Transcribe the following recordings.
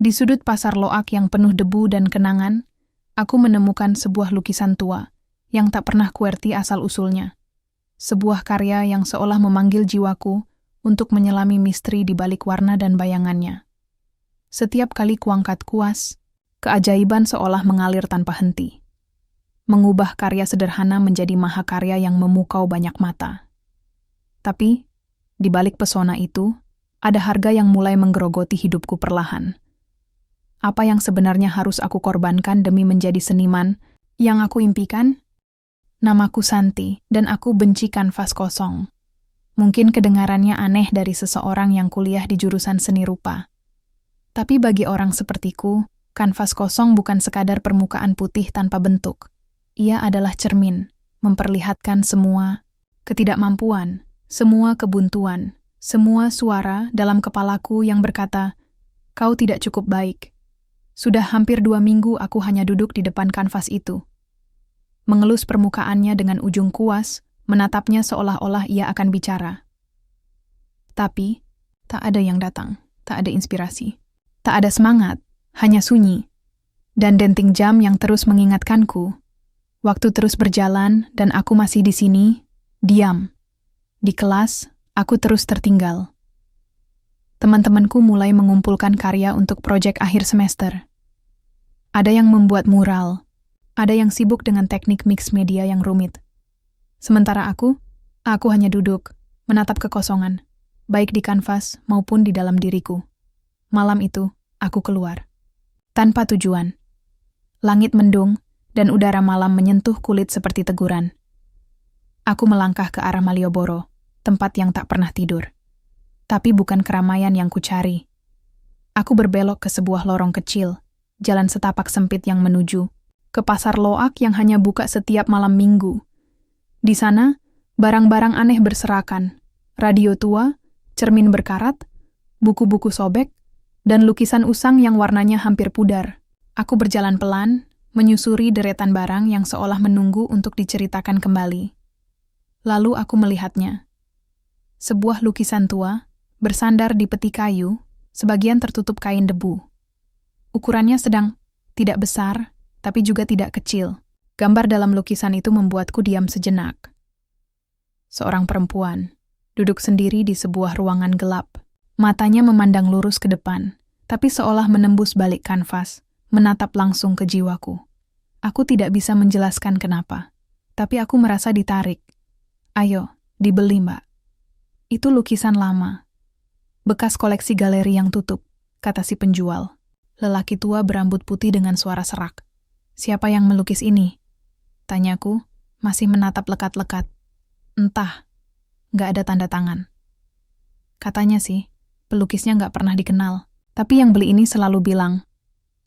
Di sudut pasar loak yang penuh debu dan kenangan, aku menemukan sebuah lukisan tua yang tak pernah kuerti asal-usulnya. Sebuah karya yang seolah memanggil jiwaku untuk menyelami misteri di balik warna dan bayangannya. Setiap kali kuangkat kuas, keajaiban seolah mengalir tanpa henti, mengubah karya sederhana menjadi mahakarya yang memukau banyak mata. Tapi, di balik pesona itu, ada harga yang mulai menggerogoti hidupku perlahan. Apa yang sebenarnya harus aku korbankan demi menjadi seniman yang aku impikan? Namaku Santi, dan aku benci kanvas kosong. Mungkin kedengarannya aneh dari seseorang yang kuliah di jurusan seni rupa. Tapi bagi orang sepertiku, kanvas kosong bukan sekadar permukaan putih tanpa bentuk. Ia adalah cermin, memperlihatkan semua ketidakmampuan, semua kebuntuan, semua suara dalam kepalaku yang berkata, "Kau tidak cukup baik." Sudah hampir 2 minggu aku hanya duduk di depan kanvas itu. Mengelus permukaannya dengan ujung kuas, menatapnya seolah-olah ia akan bicara. Tapi, tak ada yang datang, tak ada inspirasi. Tak ada semangat, hanya sunyi. Dan denting jam yang terus mengingatkanku. Waktu terus berjalan dan aku masih di sini, diam. Di kelas, aku terus tertinggal. Teman-temanku mulai mengumpulkan karya untuk proyek akhir semester. Ada yang membuat mural, ada yang sibuk dengan teknik mix media yang rumit. Sementara aku hanya duduk, menatap kekosongan, baik di kanvas maupun di dalam diriku. Malam itu, aku keluar. Tanpa tujuan. Langit mendung, dan udara malam menyentuh kulit seperti teguran. Aku melangkah ke arah Malioboro, tempat yang tak pernah tidur. Tapi bukan keramaian yang kucari. Aku berbelok ke sebuah lorong kecil, jalan setapak sempit yang menuju ke pasar loak yang hanya buka setiap malam minggu. Di sana, barang-barang aneh berserakan, radio tua, cermin berkarat, buku-buku sobek, dan lukisan usang yang warnanya hampir pudar. Aku berjalan pelan, menyusuri deretan barang yang seolah menunggu untuk diceritakan kembali. Lalu aku melihatnya. Sebuah lukisan tua, bersandar di peti kayu, sebagian tertutup kain debu. Ukurannya sedang, tidak besar, tapi juga tidak kecil. Gambar dalam lukisan itu membuatku diam sejenak. Seorang perempuan, duduk sendiri di sebuah ruangan gelap. Matanya memandang lurus ke depan, tapi seolah menembus balik kanvas, menatap langsung ke jiwaku. Aku tidak bisa menjelaskan kenapa, tapi aku merasa ditarik. "Ayo, dibeli, Mbak." Itu lukisan lama. Bekas koleksi galeri yang tutup, kata si penjual. Lelaki tua berambut putih dengan suara serak. "Siapa yang melukis ini?" Tanyaku, masih menatap lekat-lekat. "Entah, nggak ada tanda tangan." Katanya sih, pelukisnya nggak pernah dikenal. Tapi yang beli ini selalu bilang,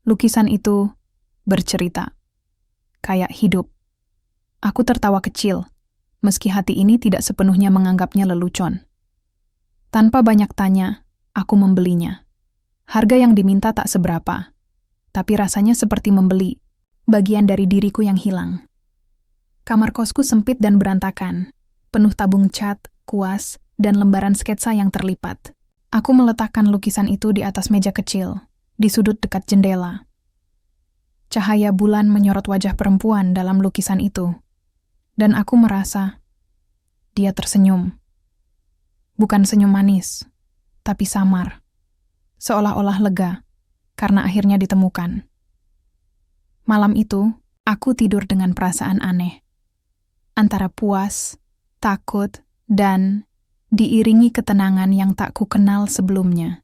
lukisan itu bercerita. Kayak hidup. Aku tertawa kecil, meski hati ini tidak sepenuhnya menganggapnya lelucon. Tanpa banyak tanya, aku membelinya. Harga yang diminta tak seberapa, tapi rasanya seperti membeli bagian dari diriku yang hilang. Kamar kosku sempit dan berantakan, penuh tabung cat, kuas, dan lembaran sketsa yang terlipat. Aku meletakkan lukisan itu di atas meja kecil, di sudut dekat jendela. Cahaya bulan menyorot wajah perempuan dalam lukisan itu, dan aku merasa dia tersenyum. Bukan senyum manis, tapi samar. Seolah-olah lega, karena akhirnya ditemukan. Malam itu, aku tidur dengan perasaan aneh. Antara puas, takut, dan diiringi ketenangan yang tak kukenal sebelumnya.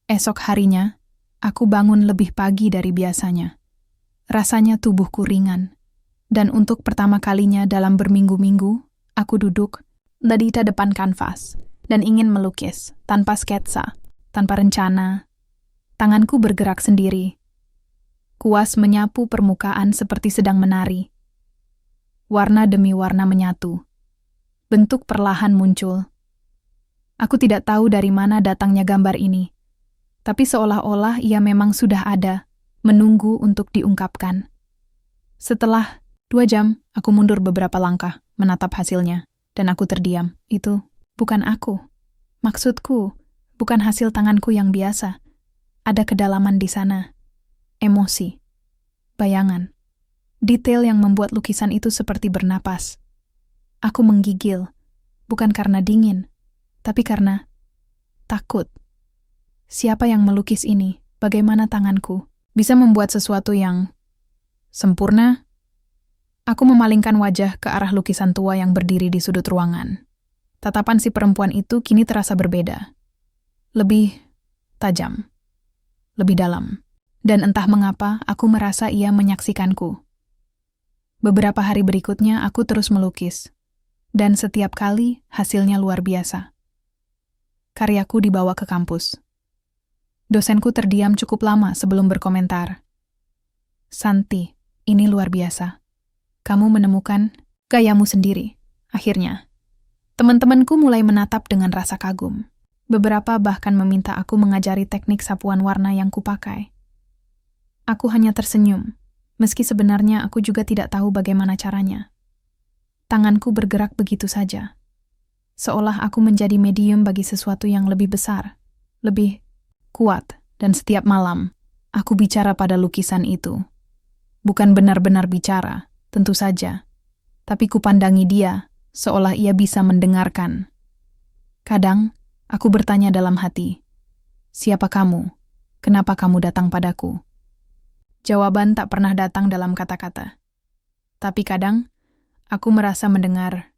Esok harinya, aku bangun lebih pagi dari biasanya. Rasanya tubuhku ringan. Dan untuk pertama kalinya dalam berminggu-minggu, aku duduk di depan kanvas dan ingin melukis, tanpa sketsa, tanpa rencana. Tanganku bergerak sendiri. Kuas menyapu permukaan seperti sedang menari. Warna demi warna menyatu. Bentuk perlahan muncul. Aku tidak tahu dari mana datangnya gambar ini, tapi seolah-olah ia memang sudah ada, menunggu untuk diungkapkan. Setelah 2 jam, aku mundur beberapa langkah, menatap hasilnya, dan aku terdiam. Itu bukan aku. Maksudku, bukan hasil tanganku yang biasa. Ada kedalaman di sana, emosi, bayangan, detail yang membuat lukisan itu seperti bernapas. Aku menggigil, bukan karena dingin, tapi karena takut. Siapa yang melukis ini? Bagaimana tanganku bisa membuat sesuatu yang sempurna? Aku memalingkan wajah ke arah lukisan tua yang berdiri di sudut ruangan. Tatapan si perempuan itu kini terasa berbeda. Lebih tajam, lebih dalam. Dan entah mengapa aku merasa ia menyaksikanku. Beberapa hari berikutnya aku terus melukis. Dan setiap kali hasilnya luar biasa. Karyaku dibawa ke kampus. Dosenku terdiam cukup lama sebelum berkomentar. "Santi, ini luar biasa. Kamu menemukan gayamu sendiri." Akhirnya, teman-temanku mulai menatap dengan rasa kagum. Beberapa bahkan meminta aku mengajari teknik sapuan warna yang kupakai. Aku hanya tersenyum, meski sebenarnya aku juga tidak tahu bagaimana caranya. Tanganku bergerak begitu saja, seolah aku menjadi medium bagi sesuatu yang lebih besar, lebih kuat, dan setiap malam aku bicara pada lukisan itu. Bukan benar-benar bicara, tentu saja, tapi kupandangi dia seolah ia bisa mendengarkan. Kadang, aku bertanya dalam hati, "Siapa kamu? Kenapa kamu datang padaku?" Jawaban tak pernah datang dalam kata-kata. Tapi kadang, aku merasa mendengar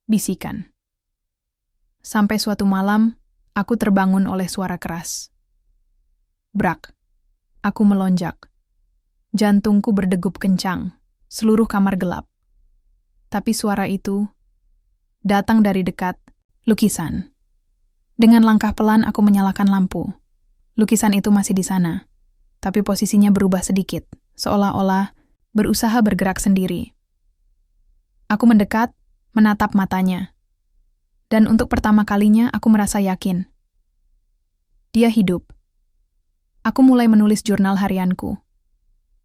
bisikan. Sampai suatu malam, aku terbangun oleh suara keras. Brak. Aku melonjak. Jantungku berdegup kencang. Seluruh kamar gelap. Tapi suara itu datang dari dekat lukisan. Dengan langkah pelan aku menyalakan lampu. Lukisan itu masih di sana, tapi posisinya berubah sedikit, seolah-olah berusaha bergerak sendiri. Aku mendekat, menatap matanya. Dan untuk pertama kalinya aku merasa yakin. Dia hidup. Aku mulai menulis jurnal harianku.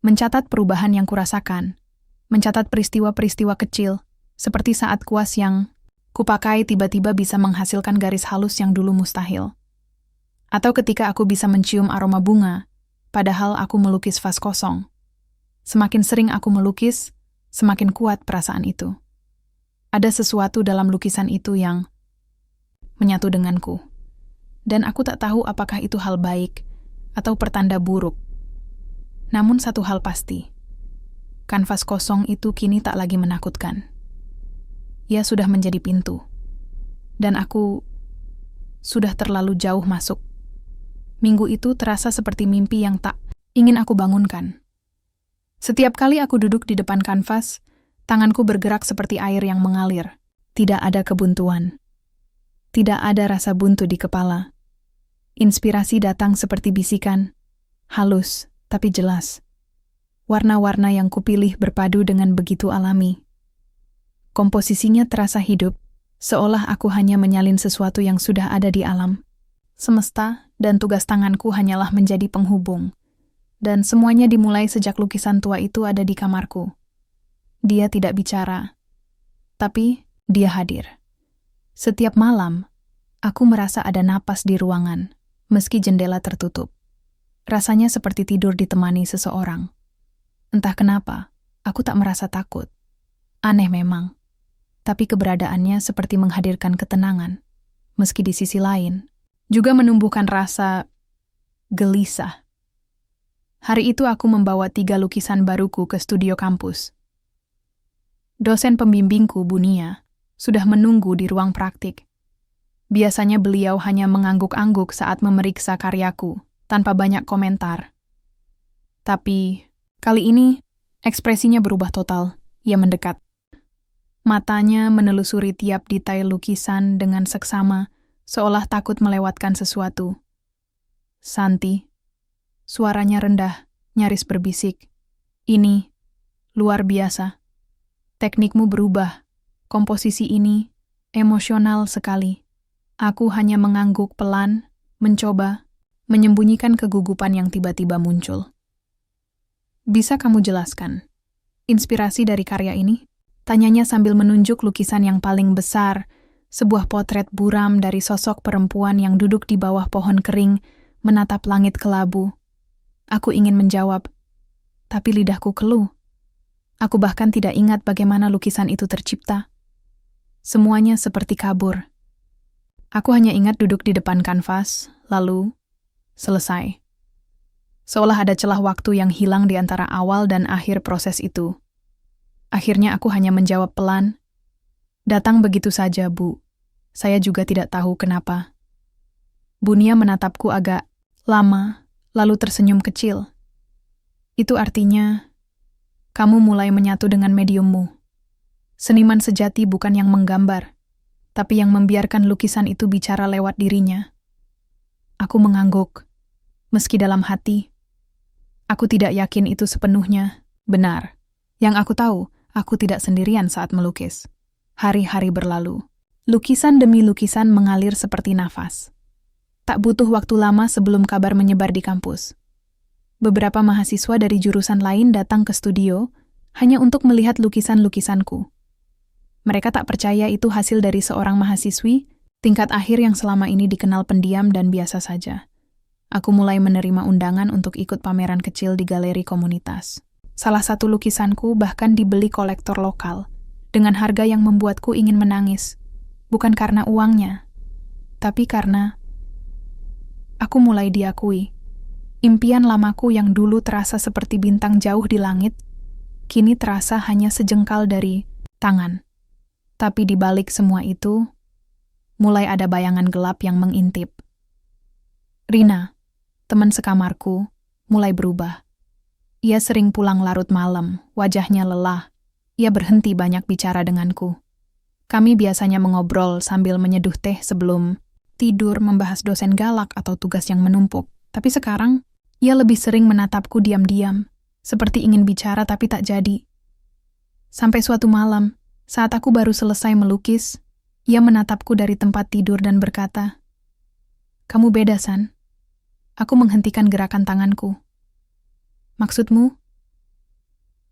Mencatat perubahan yang kurasakan. Mencatat peristiwa-peristiwa kecil, seperti saat kuas yang kupakai tiba-tiba bisa menghasilkan garis halus yang dulu mustahil. Atau ketika aku bisa mencium aroma bunga, padahal aku melukis vas kosong. Semakin sering aku melukis, semakin kuat perasaan itu. Ada sesuatu dalam lukisan itu yang menyatu denganku. Dan aku tak tahu apakah itu hal baik atau pertanda buruk. Namun satu hal pasti, kanvas kosong itu kini tak lagi menakutkan. Ia sudah menjadi pintu. Dan aku sudah terlalu jauh masuk. Minggu itu terasa seperti mimpi yang tak ingin aku bangunkan. Setiap kali aku duduk di depan kanvas, tanganku bergerak seperti air yang mengalir. Tidak ada kebuntuan. Tidak ada rasa buntu di kepala. Inspirasi datang seperti bisikan, halus tapi jelas. Warna-warna yang kupilih berpadu dengan begitu alami. Komposisinya terasa hidup, seolah aku hanya menyalin sesuatu yang sudah ada di alam. Semesta dan tugas tanganku hanyalah menjadi penghubung. Dan semuanya dimulai sejak lukisan tua itu ada di kamarku. Dia tidak bicara, tapi dia hadir. Setiap malam, aku merasa ada napas di ruangan, meski jendela tertutup. Rasanya seperti tidur ditemani seseorang. Entah kenapa, aku tak merasa takut. Aneh memang. Tapi keberadaannya seperti menghadirkan ketenangan. Meski di sisi lain, juga menumbuhkan rasa gelisah. Hari itu aku membawa 3 lukisan baruku ke studio kampus. Dosen pembimbingku, Bu Nia, sudah menunggu di ruang praktik. Biasanya beliau hanya mengangguk-angguk saat memeriksa karyaku, tanpa banyak komentar. Tapi, kali ini, ekspresinya berubah total. Ia mendekat. Matanya menelusuri tiap detail lukisan dengan seksama, seolah takut melewatkan sesuatu. "Santi," suaranya rendah, nyaris berbisik. "Ini luar biasa. Teknikmu berubah. Komposisi ini emosional sekali." Aku hanya mengangguk pelan, mencoba menyembunyikan kegugupan yang tiba-tiba muncul. "Bisa kamu jelaskan inspirasi dari karya ini?" Tanyanya sambil menunjuk lukisan yang paling besar, sebuah potret buram dari sosok perempuan yang duduk di bawah pohon kering, menatap langit kelabu. Aku ingin menjawab, tapi lidahku keluh. Aku bahkan tidak ingat bagaimana lukisan itu tercipta. Semuanya seperti kabur. Aku hanya ingat duduk di depan kanvas, lalu selesai. Seolah ada celah waktu yang hilang di antara awal dan akhir proses itu. Akhirnya aku hanya menjawab pelan, "Datang begitu saja, Bu. Saya juga tidak tahu kenapa." Bunia menatapku agak lama, lalu tersenyum kecil. "Itu artinya, kamu mulai menyatu dengan mediummu. Seniman sejati bukan yang menggambar, tapi yang membiarkan lukisan itu bicara lewat dirinya." Aku mengangguk, meski dalam hati. Aku tidak yakin itu sepenuhnya benar. Yang aku tahu, aku tidak sendirian saat melukis. Hari-hari berlalu. Lukisan demi lukisan mengalir seperti nafas. Tak butuh waktu lama sebelum kabar menyebar di kampus. Beberapa mahasiswa dari jurusan lain datang ke studio hanya untuk melihat lukisan-lukisanku. Mereka tak percaya itu hasil dari seorang mahasiswi tingkat akhir yang selama ini dikenal pendiam dan biasa saja. Aku mulai menerima undangan untuk ikut pameran kecil di galeri komunitas. Salah satu lukisanku bahkan dibeli kolektor lokal, dengan harga yang membuatku ingin menangis. Bukan karena uangnya, tapi karena aku mulai diakui. Impian lamaku yang dulu terasa seperti bintang jauh di langit, kini terasa hanya sejengkal dari tangan. Tapi di balik semua itu, mulai ada bayangan gelap yang mengintip. Rina, teman sekamarku, mulai berubah. Ia sering pulang larut malam, wajahnya lelah. Ia berhenti banyak bicara denganku. Kami biasanya mengobrol sambil menyeduh teh sebelum tidur, membahas dosen galak atau tugas yang menumpuk. Tapi sekarang, ia lebih sering menatapku diam-diam, seperti ingin bicara tapi tak jadi. Sampai suatu malam, saat aku baru selesai melukis, ia menatapku dari tempat tidur dan berkata, "Kamu beda, San." Aku menghentikan gerakan tanganku. "Maksudmu?"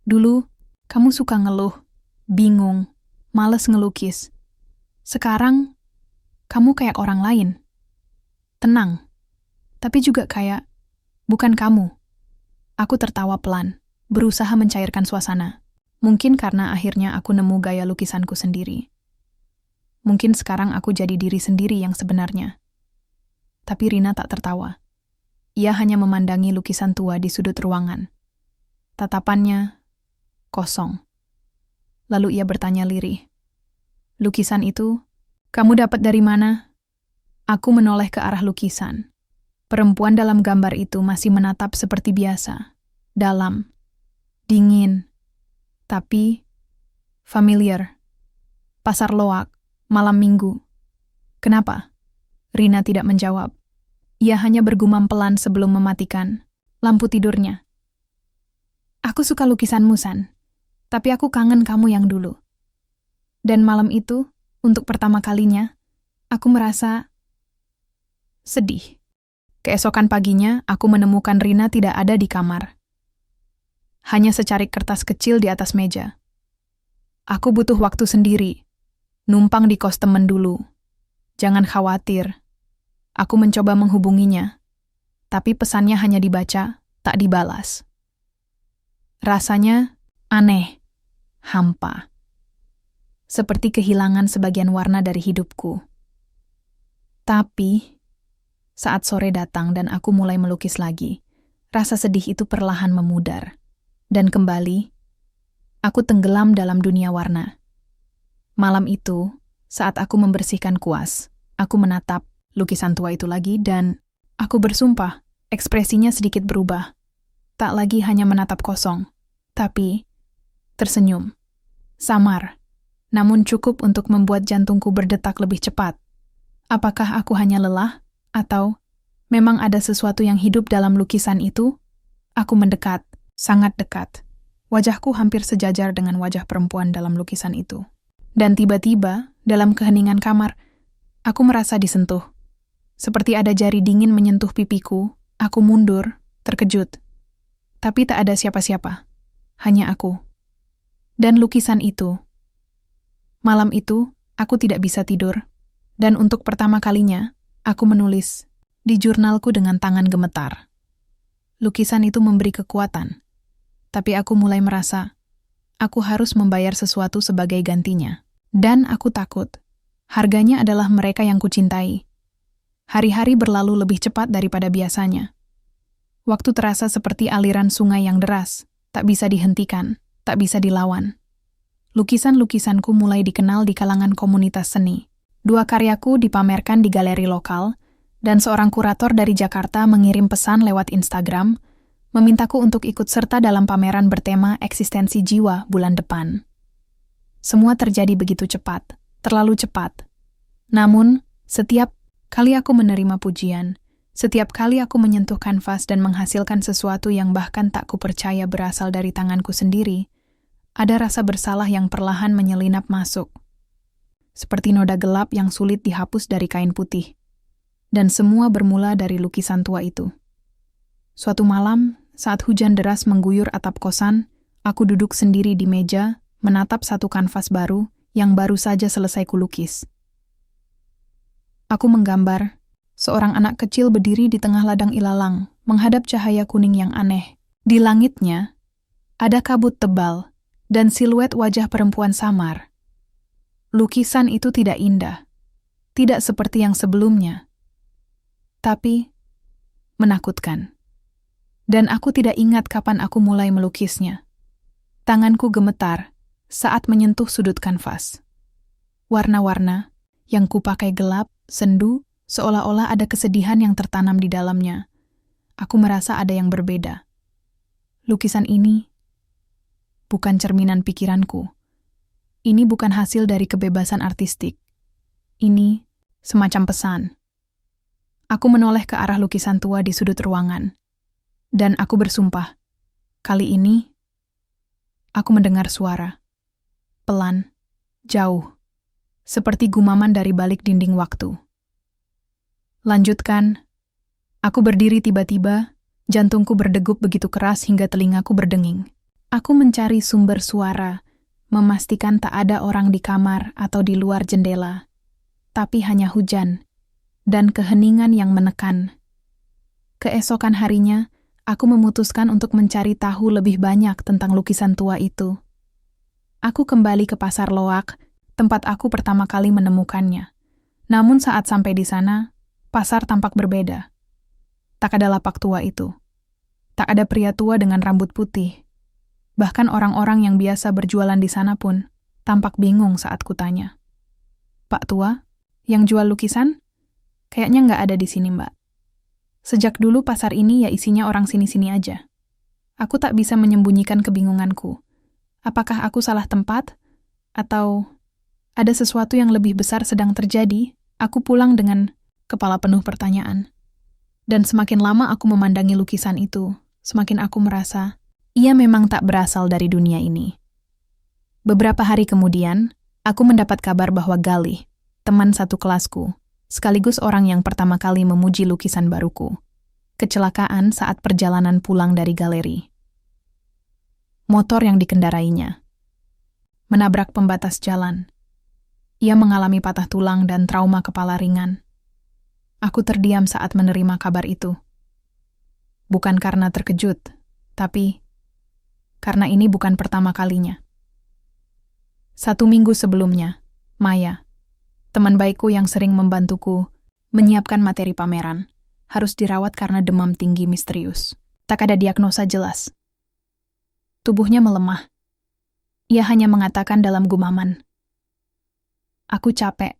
"Dulu, kamu suka ngeluh, bingung, males ngelukis. Sekarang, kamu kayak orang lain. Tenang, tapi juga kayak bukan kamu." Aku tertawa pelan, berusaha mencairkan suasana. Mungkin karena akhirnya aku nemu gaya lukisanku sendiri. Mungkin sekarang aku jadi diri sendiri yang sebenarnya. Tapi Rina tak tertawa. Ia hanya memandangi lukisan tua di sudut ruangan. Tatapannya kosong. Lalu ia bertanya lirih, "Lukisan itu, kamu dapat dari mana?" Aku menoleh ke arah lukisan. Perempuan dalam gambar itu masih menatap seperti biasa. Dalam, dingin, tapi familiar. Pasar Loak, malam minggu. "Kenapa?" Rina tidak menjawab. Ia hanya bergumam pelan sebelum mematikan lampu tidurnya. "Aku suka lukisanmu, San. Tapi aku kangen kamu yang dulu." Dan malam itu, untuk pertama kalinya, aku merasa sedih. Keesokan paginya, aku menemukan Rina tidak ada di kamar. Hanya secarik kertas kecil di atas meja. "Aku butuh waktu sendiri. Numpang di kos temen dulu. Jangan khawatir." Aku mencoba menghubunginya, tapi pesannya hanya dibaca, tak dibalas. Rasanya aneh, hampa. Seperti kehilangan sebagian warna dari hidupku. Tapi, saat sore datang dan aku mulai melukis lagi, rasa sedih itu perlahan memudar. Dan kembali, aku tenggelam dalam dunia warna. Malam itu, saat aku membersihkan kuas, aku menatap lukisan tua itu lagi dan aku bersumpah, ekspresinya sedikit berubah. Tak lagi hanya menatap kosong, tapi tersenyum. Samar, namun cukup untuk membuat jantungku berdetak lebih cepat. Apakah aku hanya lelah? Atau memang ada sesuatu yang hidup dalam lukisan itu? Aku mendekat, sangat dekat. Wajahku hampir sejajar dengan wajah perempuan dalam lukisan itu. Dan tiba-tiba, dalam keheningan kamar, aku merasa disentuh. Seperti ada jari dingin menyentuh pipiku, aku mundur, terkejut. Tapi tak ada siapa-siapa, hanya aku. Dan lukisan itu. Malam itu, aku tidak bisa tidur. Dan untuk pertama kalinya, aku menulis di jurnalku dengan tangan gemetar. Lukisan itu memberi kekuatan, tapi aku mulai merasa aku harus membayar sesuatu sebagai gantinya. Dan aku takut. Harganya adalah mereka yang kucintai. Hari-hari berlalu lebih cepat daripada biasanya. Waktu terasa seperti aliran sungai yang deras, tak bisa dihentikan, tak bisa dilawan. Lukisan-lukisanku mulai dikenal di kalangan komunitas seni. 2 karyaku dipamerkan di galeri lokal, dan seorang kurator dari Jakarta mengirim pesan lewat Instagram, memintaku untuk ikut serta dalam pameran bertema eksistensi jiwa bulan depan. Semua terjadi begitu cepat, terlalu cepat. Namun, setiap kali aku menerima pujian, setiap kali aku menyentuh kanvas dan menghasilkan sesuatu yang bahkan tak kupercaya berasal dari tanganku sendiri, ada rasa bersalah yang perlahan menyelinap masuk. Seperti noda gelap yang sulit dihapus dari kain putih. Dan semua bermula dari lukisan tua itu. Suatu malam, saat hujan deras mengguyur atap kosan, aku duduk sendiri di meja, menatap satu kanvas baru yang baru saja selesai kulukis. Aku menggambar seorang anak kecil berdiri di tengah ladang ilalang, menghadap cahaya kuning yang aneh. Di langitnya, ada kabut tebal dan siluet wajah perempuan samar. Lukisan itu tidak indah, tidak seperti yang sebelumnya, tapi menakutkan. Dan aku tidak ingat kapan aku mulai melukisnya. Tanganku gemetar saat menyentuh sudut kanvas. Warna-warna yang kupakai gelap, sendu, seolah-olah ada kesedihan yang tertanam di dalamnya. Aku merasa ada yang berbeda. Lukisan ini bukan cerminan pikiranku. Ini bukan hasil dari kebebasan artistik. Ini semacam pesan. Aku menoleh ke arah lukisan tua di sudut ruangan. Dan aku bersumpah, kali ini aku mendengar suara. Pelan, jauh, seperti gumaman dari balik dinding waktu. Lanjutkan. Aku berdiri tiba-tiba, jantungku berdegup begitu keras hingga telingaku berdenging. Aku mencari sumber suara, memastikan tak ada orang di kamar atau di luar jendela, tapi hanya hujan dan keheningan yang menekan. Keesokan harinya, aku memutuskan untuk mencari tahu lebih banyak tentang lukisan tua itu. Aku kembali ke Pasar Loak, tempat aku pertama kali menemukannya. Namun saat sampai di sana, pasar tampak berbeda. Tak ada lapak tua itu. Tak ada pria tua dengan rambut putih. Bahkan orang-orang yang biasa berjualan di sana pun tampak bingung saat kutanya. Pak tua, yang jual lukisan? Kayaknya nggak ada di sini, Mbak. Sejak dulu pasar ini ya isinya orang sini-sini aja. Aku tak bisa menyembunyikan kebingunganku. Apakah aku salah tempat? Atau ada sesuatu yang lebih besar sedang terjadi? Aku pulang dengan kepala penuh pertanyaan. Dan semakin lama aku memandangi lukisan itu, semakin aku merasa, ia memang tak berasal dari dunia ini. Beberapa hari kemudian, aku mendapat kabar bahwa Galih, teman satu kelasku, sekaligus orang yang pertama kali memuji lukisan baruku, kecelakaan saat perjalanan pulang dari galeri. Motor yang dikendarainya menabrak pembatas jalan. Ia mengalami patah tulang dan trauma kepala ringan. Aku terdiam saat menerima kabar itu. Bukan karena terkejut, tapi karena ini bukan pertama kalinya. 1 minggu sebelumnya, Maya, teman baikku yang sering membantuku menyiapkan materi pameran, harus dirawat karena demam tinggi misterius. Tak ada diagnosa jelas. Tubuhnya melemah. Ia hanya mengatakan dalam gumaman, "Aku capek.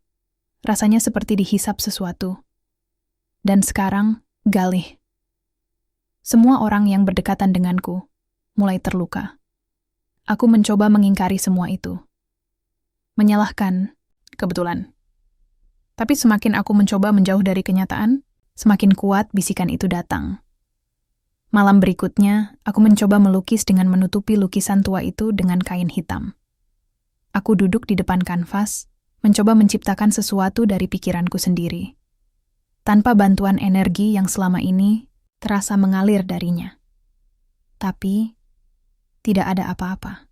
Rasanya seperti dihisap sesuatu." Dan sekarang, Galih. Semua orang yang berdekatan denganku mulai terluka. Aku mencoba mengingkari semua itu. Menyalahkan, kebetulan. Tapi semakin aku mencoba menjauh dari kenyataan, semakin kuat bisikan itu datang. Malam berikutnya, aku mencoba melukis dengan menutupi lukisan tua itu dengan kain hitam. Aku duduk di depan kanvas, mencoba menciptakan sesuatu dari pikiranku sendiri, tanpa bantuan energi yang selama ini terasa mengalir darinya. Tapi, tidak ada apa-apa.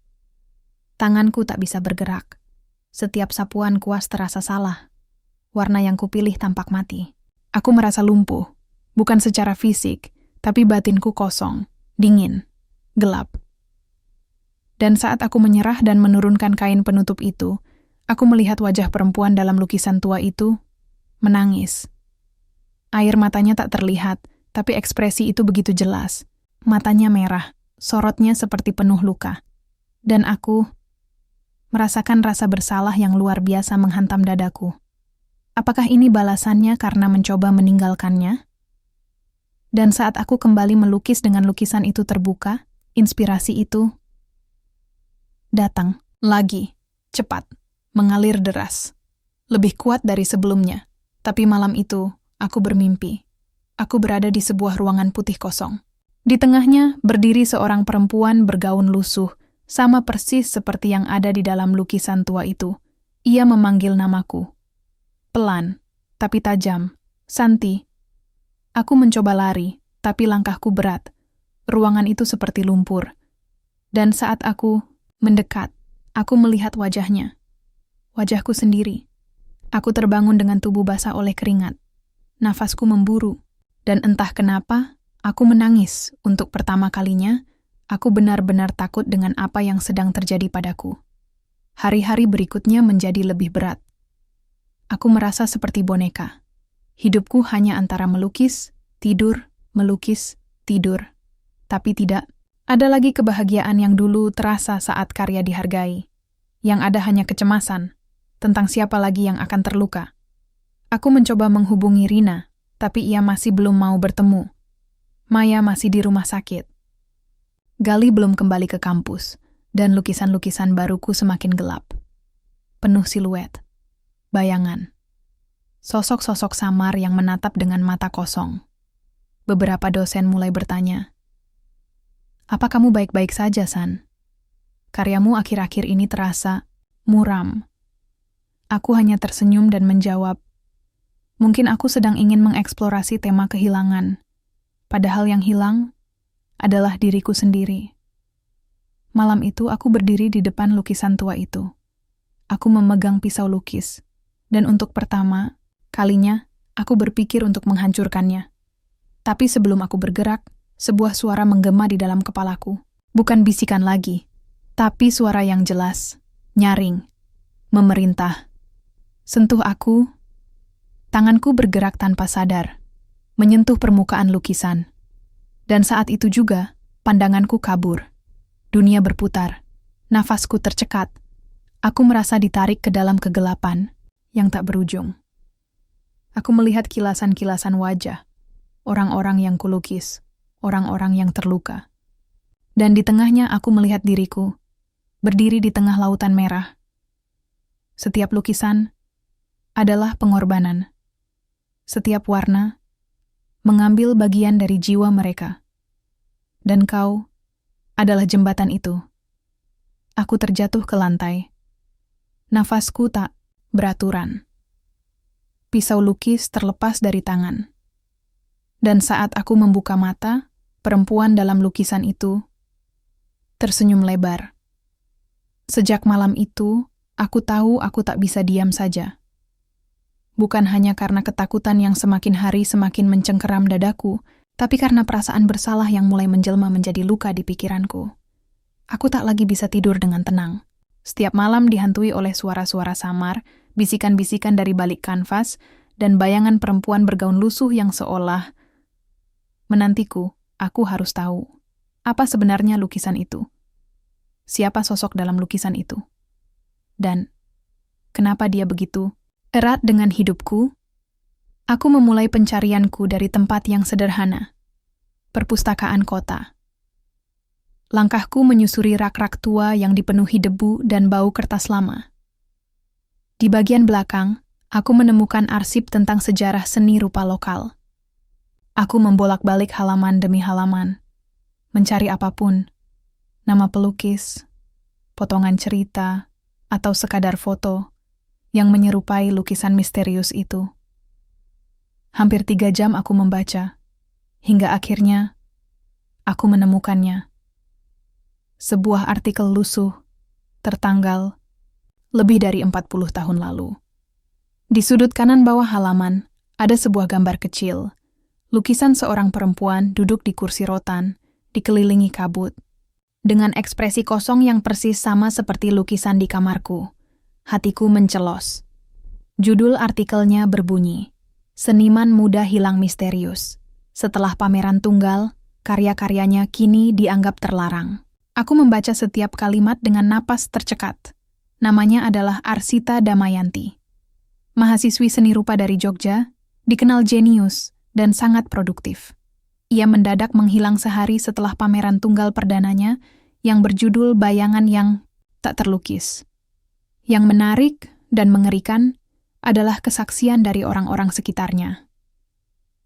Tanganku tak bisa bergerak. Setiap sapuan kuas terasa salah. Warna yang kupilih tampak mati. Aku merasa lumpuh, Bukan secara fisik, tapi batinku kosong, dingin, gelap. Dan saat aku menyerah dan menurunkan kain penutup itu, aku melihat wajah perempuan dalam lukisan tua itu menangis. Air matanya tak terlihat, tapi ekspresi itu begitu jelas. Matanya merah, sorotnya seperti penuh luka. Dan aku merasakan rasa bersalah yang luar biasa menghantam dadaku. Apakah ini balasannya karena mencoba meninggalkannya? Dan saat aku kembali melukis dengan lukisan itu terbuka, inspirasi itu datang lagi, cepat, mengalir deras. Lebih kuat dari sebelumnya. Tapi malam itu, aku bermimpi. Aku berada di sebuah ruangan putih kosong. Di tengahnya berdiri seorang perempuan bergaun lusuh, sama persis seperti yang ada di dalam lukisan tua itu. Ia memanggil namaku. Pelan, tapi tajam. Santi. Aku mencoba lari, tapi langkahku berat. Ruangan itu seperti lumpur. Dan saat aku mendekat, aku melihat wajahnya. Wajahku sendiri. Aku terbangun dengan tubuh basah oleh keringat. Nafasku memburu. Dan entah kenapa, aku menangis. Untuk pertama kalinya, aku benar-benar takut dengan apa yang sedang terjadi padaku. Hari-hari berikutnya menjadi lebih berat. Aku merasa seperti boneka. Hidupku hanya antara melukis, tidur, melukis, tidur. Tapi tidak, ada lagi kebahagiaan yang dulu terasa saat karya dihargai. Yang ada hanya kecemasan, tentang siapa lagi yang akan terluka. Aku mencoba menghubungi Rina, tapi ia masih belum mau bertemu. Maya masih di rumah sakit. Gali belum kembali ke kampus, dan lukisan-lukisan baruku semakin gelap. Penuh siluet, bayangan. Sosok-sosok samar yang menatap dengan mata kosong. Beberapa dosen mulai bertanya, "Apa kamu baik-baik saja, San? Karyamu akhir-akhir ini terasa muram." Aku hanya tersenyum dan menjawab, "Mungkin aku sedang ingin mengeksplorasi tema kehilangan. Padahal yang hilang adalah diriku sendiri." Malam itu aku berdiri di depan lukisan tua itu. Aku memegang pisau lukis, dan untuk pertama kalinya, aku berpikir untuk menghancurkannya. Tapi sebelum aku bergerak, sebuah suara menggema di dalam kepalaku. Bukan bisikan lagi, tapi suara yang jelas, nyaring, memerintah. Sentuh aku, tanganku bergerak tanpa sadar, menyentuh permukaan lukisan. Dan saat itu juga, pandanganku kabur. Dunia berputar, nafasku tercekat. Aku merasa ditarik ke dalam kegelapan yang tak berujung. Aku melihat kilasan-kilasan wajah, orang-orang yang kulukis, orang-orang yang terluka. Dan di tengahnya aku melihat diriku, berdiri di tengah lautan merah. Setiap lukisan adalah pengorbanan. Setiap warna mengambil bagian dari jiwa mereka. Dan kau adalah jembatan itu. Aku terjatuh ke lantai. Nafasku tak beraturan. Pisau lukis terlepas dari tangan. Dan saat aku membuka mata, perempuan dalam lukisan itu tersenyum lebar. Sejak malam itu, aku tahu aku tak bisa diam saja. Bukan hanya karena ketakutan yang semakin hari semakin mencengkeram dadaku, tapi karena perasaan bersalah yang mulai menjelma menjadi luka di pikiranku. Aku tak lagi bisa tidur dengan tenang. Setiap malam dihantui oleh suara-suara samar, bisikan-bisikan dari balik kanvas, dan bayangan perempuan bergaun lusuh yang seolah menantiku. Aku harus tahu, apa sebenarnya lukisan itu? Siapa sosok dalam lukisan itu? Dan kenapa dia begitu erat dengan hidupku? Aku memulai pencarianku dari tempat yang sederhana, perpustakaan kota. Langkahku menyusuri rak-rak tua yang dipenuhi debu dan bau kertas lama. Di bagian belakang, aku menemukan arsip tentang sejarah seni rupa lokal. Aku membolak-balik halaman demi halaman, mencari apapun, nama pelukis, potongan cerita, atau sekadar foto yang menyerupai lukisan misterius itu. Hampir 3 jam aku membaca, hingga akhirnya aku menemukannya. Sebuah artikel lusuh, tertanggal, lebih dari 40 tahun lalu. Di sudut kanan bawah halaman, ada sebuah gambar kecil, Lukisan seorang perempuan duduk di kursi rotan, dikelilingi kabut, dengan ekspresi kosong yang persis sama seperti lukisan di kamarku. Hatiku mencelos. Judul artikelnya berbunyi, "Seniman muda hilang misterius. Setelah pameran tunggal, karya-karyanya kini dianggap terlarang." Aku membaca setiap kalimat dengan napas tercekat. Namanya adalah Arsita Damayanti. Mahasiswi seni rupa dari Jogja, dikenal jenius dan sangat produktif. Ia mendadak menghilang sehari setelah pameran tunggal perdananya yang berjudul Bayangan yang Tak Terlukis. Yang menarik dan mengerikan adalah kesaksian dari orang-orang sekitarnya.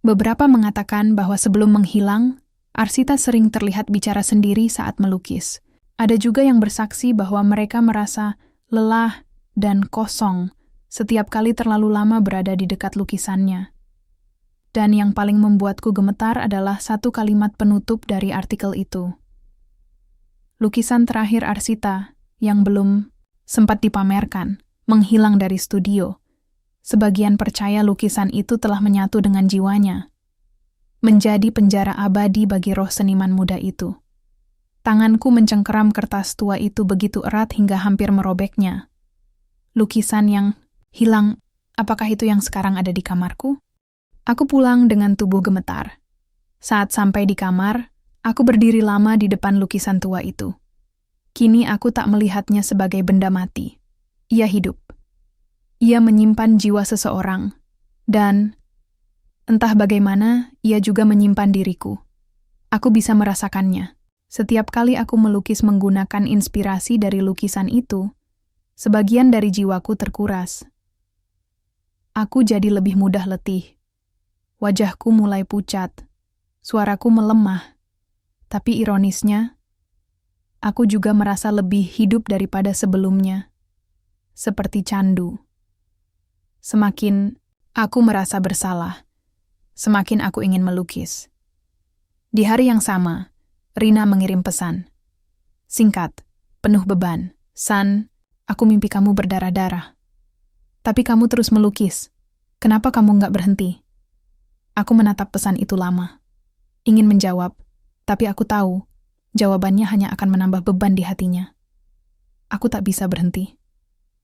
Beberapa mengatakan bahwa sebelum menghilang, Arsita sering terlihat bicara sendiri saat melukis. Ada juga yang bersaksi bahwa mereka merasa lelah dan kosong setiap kali terlalu lama berada di dekat lukisannya. Dan yang paling membuatku gemetar adalah satu kalimat penutup dari artikel itu. Lukisan terakhir Arsita, yang belum sempat dipamerkan, menghilang dari studio. Sebagian percaya lukisan itu telah menyatu dengan jiwanya, menjadi penjara abadi bagi roh seniman muda itu. Tanganku mencengkeram kertas tua itu begitu erat hingga hampir merobeknya. Lukisan yang hilang, apakah itu yang sekarang ada di kamarku? Aku pulang dengan tubuh gemetar. Saat sampai di kamar, aku berdiri lama di depan lukisan tua itu. Kini aku tak melihatnya sebagai benda mati. Ia hidup. Ia menyimpan jiwa seseorang. Dan entah bagaimana, ia juga menyimpan diriku. Aku bisa merasakannya. Setiap kali aku melukis menggunakan inspirasi dari lukisan itu, sebagian dari jiwaku terkuras. Aku jadi lebih mudah letih. Wajahku mulai pucat, suaraku melemah, tapi ironisnya, aku juga merasa lebih hidup daripada sebelumnya, seperti candu. Semakin aku merasa bersalah, semakin aku ingin melukis. Di hari yang sama, Rina mengirim pesan. Singkat, penuh beban. "San, aku mimpi kamu berdarah-darah. Tapi kamu terus melukis. Kenapa kamu nggak berhenti?" Aku menatap pesan itu lama. Ingin menjawab, tapi aku tahu jawabannya hanya akan menambah beban di hatinya. Aku tak bisa berhenti.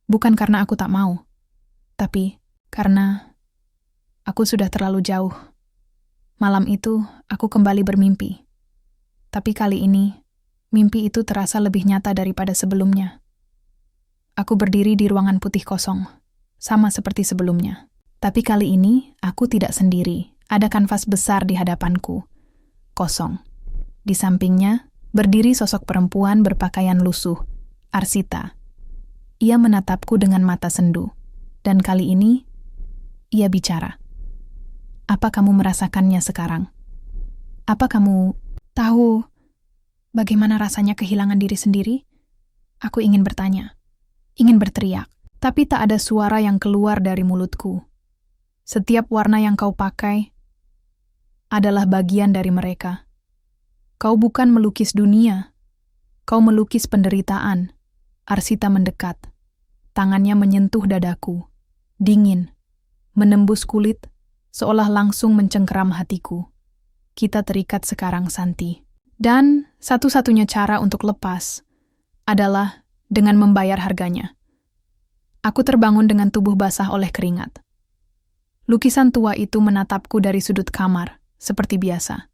Bukan karena aku tak mau, tapi karena aku sudah terlalu jauh. Malam itu, aku kembali bermimpi. Tapi kali ini, mimpi itu terasa lebih nyata daripada sebelumnya. Aku berdiri di ruangan putih kosong, sama seperti sebelumnya. Tapi kali ini, aku tidak sendiri. Ada kanvas besar di hadapanku, kosong. Di sampingnya, berdiri sosok perempuan berpakaian lusuh, Arsita. Ia menatapku dengan mata sendu, dan kali ini, ia bicara. "Apa kamu merasakannya sekarang? Apa kamu tahu bagaimana rasanya kehilangan diri sendiri?" Aku ingin bertanya, ingin berteriak, tapi tak ada suara yang keluar dari mulutku. Setiap warna yang kau pakai adalah bagian dari mereka. Kau bukan melukis dunia, kau melukis penderitaan. Arsita mendekat. Tangannya menyentuh dadaku. Dingin, menembus kulit, seolah langsung mencengkeram hatiku. Kita terikat sekarang, Santi. Dan satu-satunya cara untuk lepas adalah dengan membayar harganya. Aku terbangun dengan tubuh basah oleh keringat. Lukisan tua itu menatapku dari sudut kamar, seperti biasa.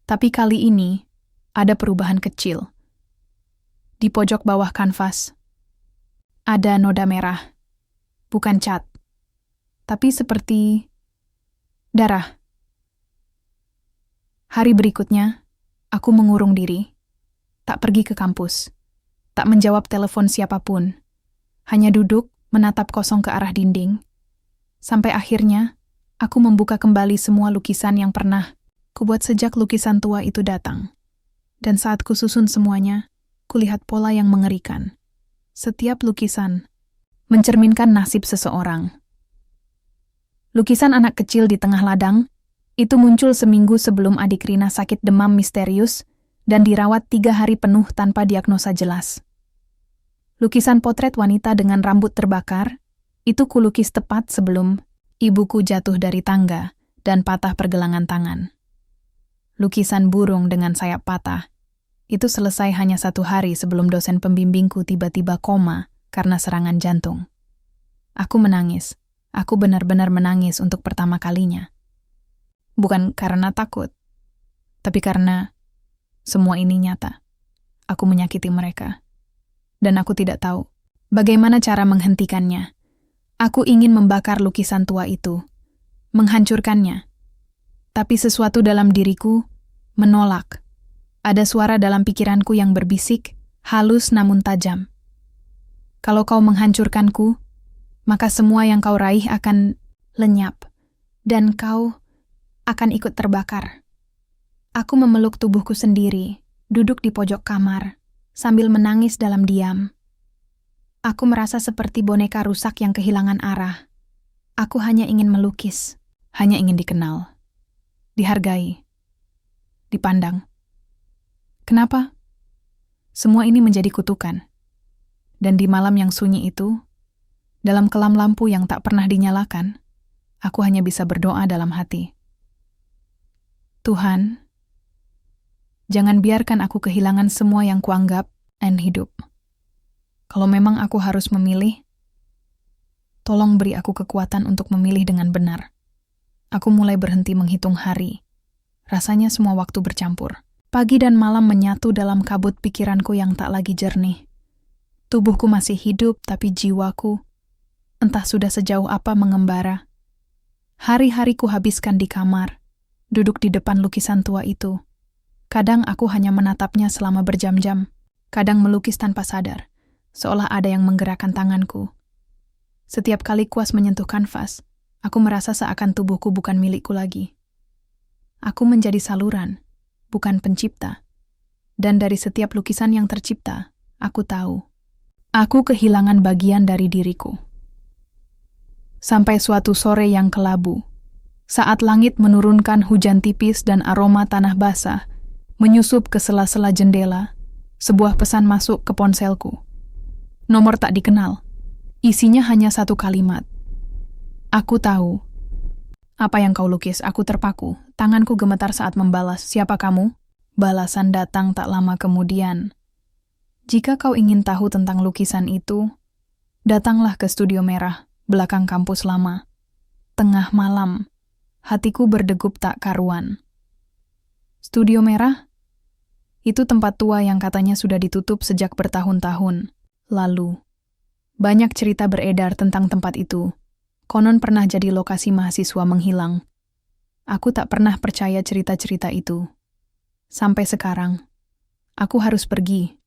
Tapi kali ini, ada perubahan kecil. Di pojok bawah kanvas, ada noda merah. Bukan cat, tapi seperti darah. Hari berikutnya, aku mengurung diri. Tak pergi ke kampus. Tak menjawab telepon siapapun. Hanya duduk, menatap kosong ke arah dinding. Sampai akhirnya, aku membuka kembali semua lukisan yang pernah kubuat sejak lukisan tua itu datang. Dan saat kususun semuanya, kulihat pola yang mengerikan. Setiap lukisan mencerminkan nasib seseorang. Lukisan anak kecil di tengah ladang, itu muncul seminggu sebelum adik Rina sakit demam misterius dan dirawat 3 hari penuh tanpa diagnosa jelas. Lukisan potret wanita dengan rambut terbakar, itu kulukis tepat sebelum ibuku jatuh dari tangga dan patah pergelangan tangan. Lukisan burung dengan sayap patah. Itu selesai hanya 1 hari sebelum dosen pembimbingku tiba-tiba koma karena serangan jantung. Aku menangis. Aku benar-benar menangis untuk pertama kalinya. Bukan karena takut, tapi karena semua ini nyata. Aku menyakiti mereka. Dan aku tidak tahu bagaimana cara menghentikannya. Aku ingin membakar lukisan tua itu, menghancurkannya. Tapi sesuatu dalam diriku menolak. Ada suara dalam pikiranku yang berbisik, halus namun tajam. Kalau kau menghancurkanku, maka semua yang kau raih akan lenyap, dan kau akan ikut terbakar. Aku memeluk tubuhku sendiri, duduk di pojok kamar, sambil menangis dalam diam. Aku merasa seperti boneka rusak yang kehilangan arah. Aku hanya ingin melukis, hanya ingin dikenal, dihargai, dipandang. Kenapa? Semua ini menjadi kutukan. Dan di malam yang sunyi itu, dalam kelam lampu yang tak pernah dinyalakan, aku hanya bisa berdoa dalam hati. Tuhan, jangan biarkan aku kehilangan semua yang kuanggap hidup. Kalau memang aku harus memilih, tolong beri aku kekuatan untuk memilih dengan benar. Aku mulai berhenti menghitung hari. Rasanya semua waktu bercampur. Pagi dan malam menyatu dalam kabut pikiranku yang tak lagi jernih. Tubuhku masih hidup, tapi jiwaku entah sudah sejauh apa mengembara. Hari-hariku habiskan di kamar, duduk di depan lukisan tua itu. Kadang aku hanya menatapnya selama berjam-jam, kadang melukis tanpa sadar, seolah ada yang menggerakkan tanganku. Setiap kali kuas menyentuh kanvas, aku merasa seakan tubuhku bukan milikku lagi. Aku menjadi saluran, bukan pencipta. Dan dari setiap lukisan yang tercipta, aku tahu, aku kehilangan bagian dari diriku. Sampai suatu sore yang kelabu, saat langit menurunkan hujan tipis dan aroma tanah basah menyusup ke sela-sela jendela, sebuah pesan masuk ke ponselku. Nomor tak dikenal, isinya hanya 1 kalimat. Aku tahu. Apa yang kau lukis, aku terpaku. Tanganku gemetar saat membalas. Siapa kamu? Balasan datang tak lama kemudian. Jika kau ingin tahu tentang lukisan itu, datanglah ke Studio Merah, belakang kampus lama. Tengah malam, hatiku berdegup tak karuan. Studio Merah? Itu tempat tua yang katanya sudah ditutup sejak bertahun-tahun lalu. Banyak cerita beredar tentang tempat itu. Konon pernah jadi lokasi mahasiswa menghilang. Aku tak pernah percaya cerita-cerita itu. Sampai sekarang, aku harus pergi.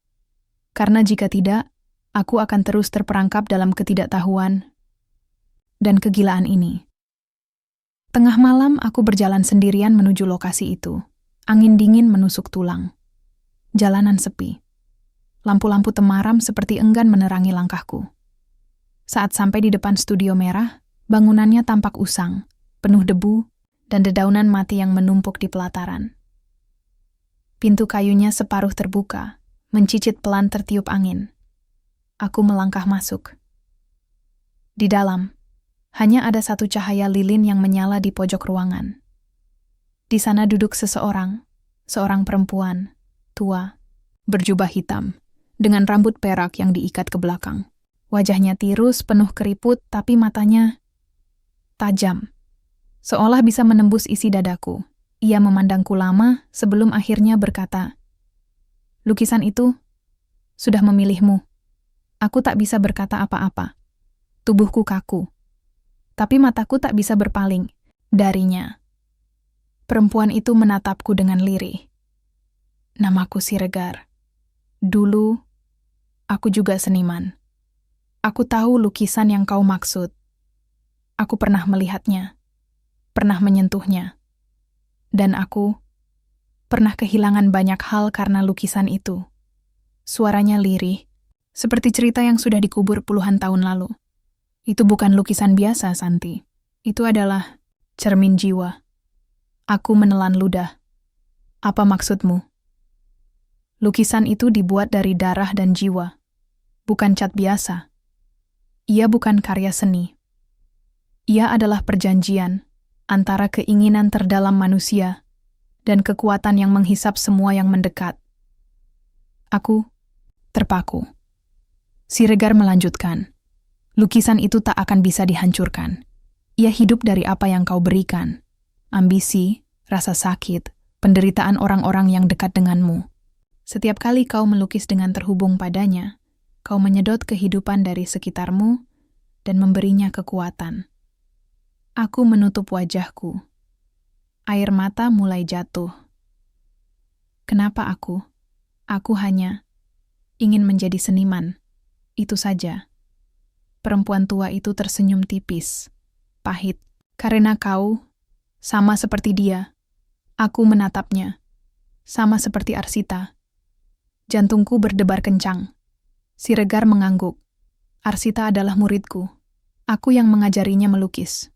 Karena jika tidak, aku akan terus terperangkap dalam ketidaktahuan dan kegilaan ini. Tengah malam, aku berjalan sendirian menuju lokasi itu. Angin dingin menusuk tulang. Jalanan sepi. Lampu-lampu temaram seperti enggan menerangi langkahku. Saat sampai di depan Studio Merah, bangunannya tampak usang, penuh debu, dan dedaunan mati yang menumpuk di pelataran. Pintu kayunya separuh terbuka, mencicit pelan tertiup angin. Aku melangkah masuk. Di dalam, hanya ada satu cahaya lilin yang menyala di pojok ruangan. Di sana duduk seorang perempuan, tua, berjubah hitam, dengan rambut perak yang diikat ke belakang. Wajahnya tirus, penuh keriput, tapi matanya tajam, seolah bisa menembus isi dadaku. Ia memandangku lama sebelum akhirnya berkata, "Lukisan itu sudah memilihmu." Aku tak bisa berkata apa-apa. Tubuhku kaku, tapi mataku tak bisa berpaling darinya. Perempuan itu menatapku dengan lirih. Namaku Siregar. Dulu, aku juga seniman. Aku tahu lukisan yang kau maksud. Aku pernah melihatnya, pernah menyentuhnya. Dan aku pernah kehilangan banyak hal karena lukisan itu. Suaranya lirih, seperti cerita yang sudah dikubur puluhan tahun lalu. Itu bukan lukisan biasa, Santi. Itu adalah cermin jiwa. Aku menelan ludah. Apa maksudmu? Lukisan itu dibuat dari darah dan jiwa. Bukan cat biasa. Ia bukan karya seni. Ia adalah perjanjian. antara keinginan terdalam manusia dan kekuatan yang menghisap semua yang mendekat. Aku terpaku. Siregar melanjutkan, lukisan itu tak akan bisa dihancurkan. Ia hidup dari apa yang kau berikan. Ambisi, rasa sakit, penderitaan orang-orang yang dekat denganmu. Setiap kali kau melukis dengan terhubung padanya, kau menyedot kehidupan dari sekitarmu dan memberinya kekuatan. Aku menutup wajahku. Air mata mulai jatuh. Kenapa aku? Aku hanya ingin menjadi seniman. Itu saja. Perempuan tua itu tersenyum tipis, pahit. Karena kau, sama seperti dia, aku menatapnya. Sama seperti Arsita. Jantungku berdebar kencang. Siregar mengangguk. Arsita adalah muridku. Aku yang mengajarinya melukis.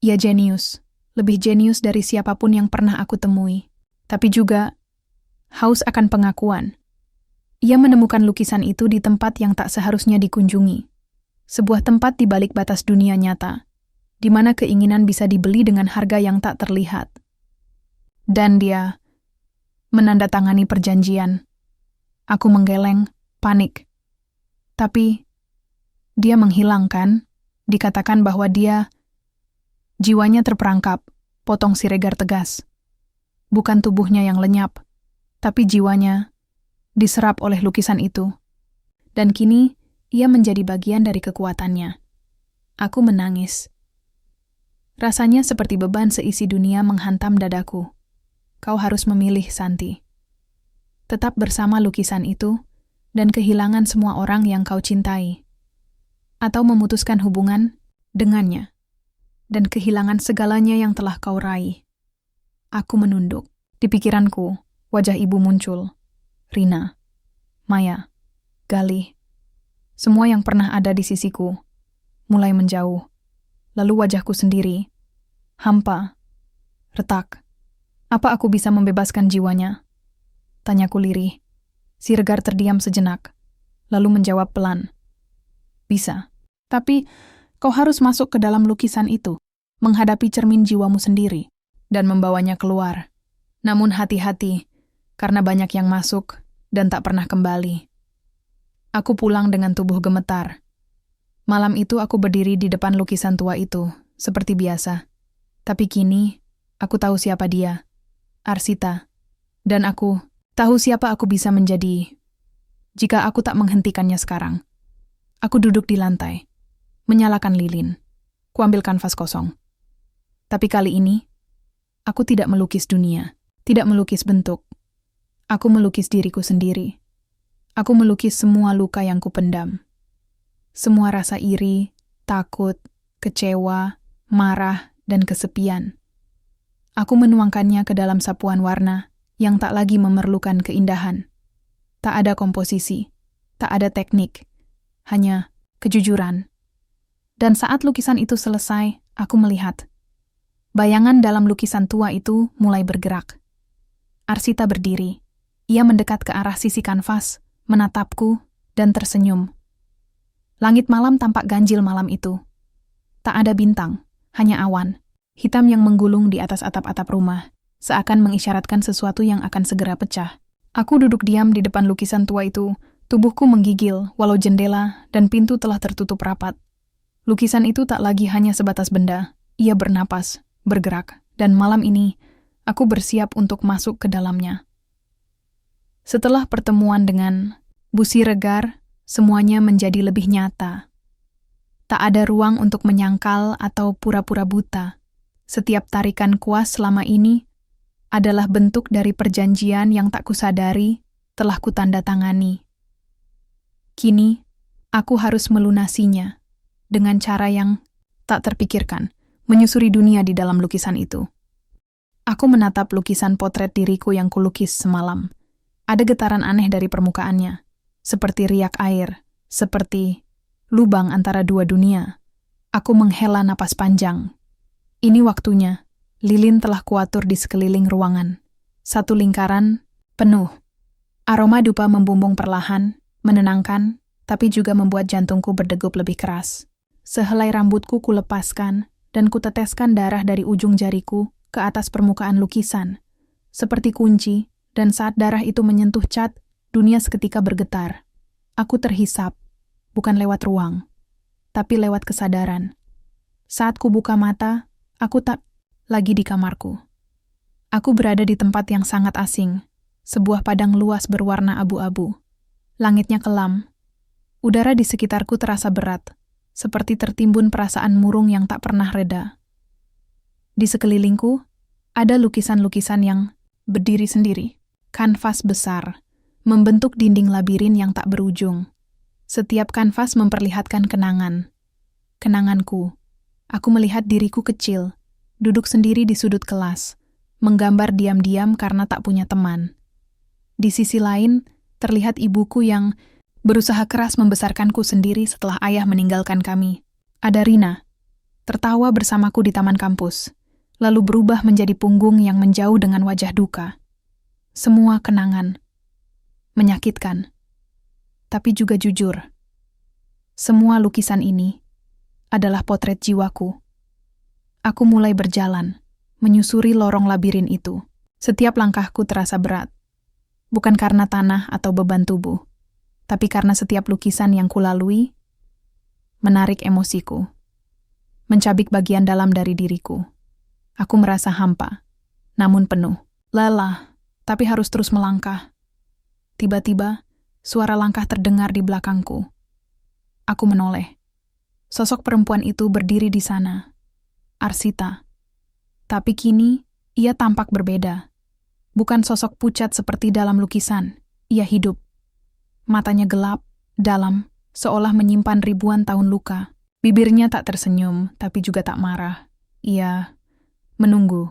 Ia jenius, lebih jenius dari siapapun yang pernah aku temui. Tapi juga haus akan pengakuan. Ia menemukan lukisan itu di tempat yang tak seharusnya dikunjungi. Sebuah tempat di balik batas dunia nyata, di mana keinginan bisa dibeli dengan harga yang tak terlihat. Dan dia menandatangani perjanjian. Aku menggeleng, panik. Tapi dia menghilangkan, dikatakan bahwa dia jiwanya terperangkap, potong Siregar tegas. Bukan tubuhnya yang lenyap, tapi jiwanya diserap oleh lukisan itu. Dan kini, ia menjadi bagian dari kekuatannya. Aku menangis. Rasanya seperti beban seisi dunia menghantam dadaku. Kau harus memilih, Santi. Tetap bersama lukisan itu, dan kehilangan semua orang yang kau cintai. Atau memutuskan hubungan dengannya. Dan kehilangan segalanya yang telah kau raih. Aku menunduk. Di pikiranku, wajah ibu muncul. Rina, Maya, Galih. Semua yang pernah ada di sisiku mulai menjauh. Lalu wajahku sendiri, hampa, retak. Apa aku bisa membebaskan jiwanya? Tanyaku lirih. Siregar terdiam sejenak, lalu menjawab pelan. Bisa. Tapi kau harus masuk ke dalam lukisan itu, menghadapi cermin jiwamu sendiri, dan membawanya keluar. Namun hati-hati, karena banyak yang masuk dan tak pernah kembali. Aku pulang dengan tubuh gemetar. Malam itu aku berdiri di depan lukisan tua itu, seperti biasa. Tapi kini, aku tahu siapa dia, Arsita. Dan aku tahu siapa aku bisa menjadi jika aku tak menghentikannya sekarang. Aku duduk di lantai, menyalakan lilin, kuambil kanvas kosong. Tapi kali ini, aku tidak melukis dunia, tidak melukis bentuk. Aku melukis diriku sendiri. Aku melukis semua luka yang kupendam. Semua rasa iri, takut, kecewa, marah, dan kesepian. Aku menuangkannya ke dalam sapuan warna yang tak lagi memerlukan keindahan. Tak ada komposisi, tak ada teknik, hanya kejujuran. Dan saat lukisan itu selesai, aku melihat. Bayangan dalam lukisan tua itu mulai bergerak. Arsita berdiri. Ia mendekat ke arah sisi kanvas, menatapku, dan tersenyum. Langit malam tampak ganjil malam itu. Tak ada bintang, hanya awan, hitam yang menggulung di atas atap-atap rumah, seakan mengisyaratkan sesuatu yang akan segera pecah. Aku duduk diam di depan lukisan tua itu, tubuhku menggigil walau jendela dan pintu telah tertutup rapat. Lukisan itu tak lagi hanya sebatas benda, ia bernapas, bergerak, dan malam ini aku bersiap untuk masuk ke dalamnya. Setelah pertemuan dengan Bu Siregar, semuanya menjadi lebih nyata. Tak ada ruang untuk menyangkal atau pura-pura buta. Setiap tarikan kuas selama ini adalah bentuk dari perjanjian yang tak kusadari telah kutandatangani. Kini, aku harus melunasinya dengan cara yang tak terpikirkan, menyusuri dunia di dalam lukisan itu. Aku menatap lukisan potret diriku yang kulukis semalam. Ada getaran aneh dari permukaannya, seperti riak air, seperti lubang antara dua dunia. Aku menghela napas panjang. Ini waktunya. Lilin telah kuatur di sekeliling ruangan. Satu lingkaran penuh. Aroma dupa membumbung perlahan, menenangkan, tapi juga membuat jantungku berdegup lebih keras. Sehelai rambutku kulepaskan, dan kuteteskan darah dari ujung jariku ke atas permukaan lukisan, seperti kunci, dan saat darah itu menyentuh cat, dunia seketika bergetar. Aku terhisap, bukan lewat ruang, tapi lewat kesadaran. Saat ku buka mata, aku tak lagi di kamarku. Aku berada di tempat yang sangat asing, sebuah padang luas berwarna abu-abu. Langitnya kelam. Udara di sekitarku terasa berat, seperti tertimbun perasaan murung yang tak pernah reda. Di sekelilingku, ada lukisan-lukisan yang berdiri sendiri. Kanvas besar, membentuk dinding labirin yang tak berujung. Setiap kanvas memperlihatkan kenangan. Kenanganku. Aku melihat diriku kecil, duduk sendiri di sudut kelas, menggambar diam-diam karena tak punya teman. Di sisi lain, terlihat ibuku yang berusaha keras membesarkanku sendiri setelah ayah meninggalkan kami. Ada Rina, tertawa bersamaku di taman kampus, lalu berubah menjadi punggung yang menjauh dengan wajah duka. Semua kenangan. Menyakitkan. Tapi juga jujur. Semua lukisan ini adalah potret jiwaku. Aku mulai berjalan, menyusuri lorong labirin itu. Setiap langkahku terasa berat. Bukan karena tanah atau beban tubuh, tapi karena setiap lukisan yang kulalui menarik emosiku, mencabik bagian dalam dari diriku. Aku merasa hampa, namun penuh. Lelah, tapi harus terus melangkah. Tiba-tiba, suara langkah terdengar di belakangku. Aku menoleh. Sosok perempuan itu berdiri di sana. Arsita. Tapi kini, ia tampak berbeda. Bukan sosok pucat seperti dalam lukisan. Ia hidup. Matanya gelap, dalam, seolah menyimpan ribuan tahun luka. Bibirnya tak tersenyum, tapi juga tak marah. Ia menunggu.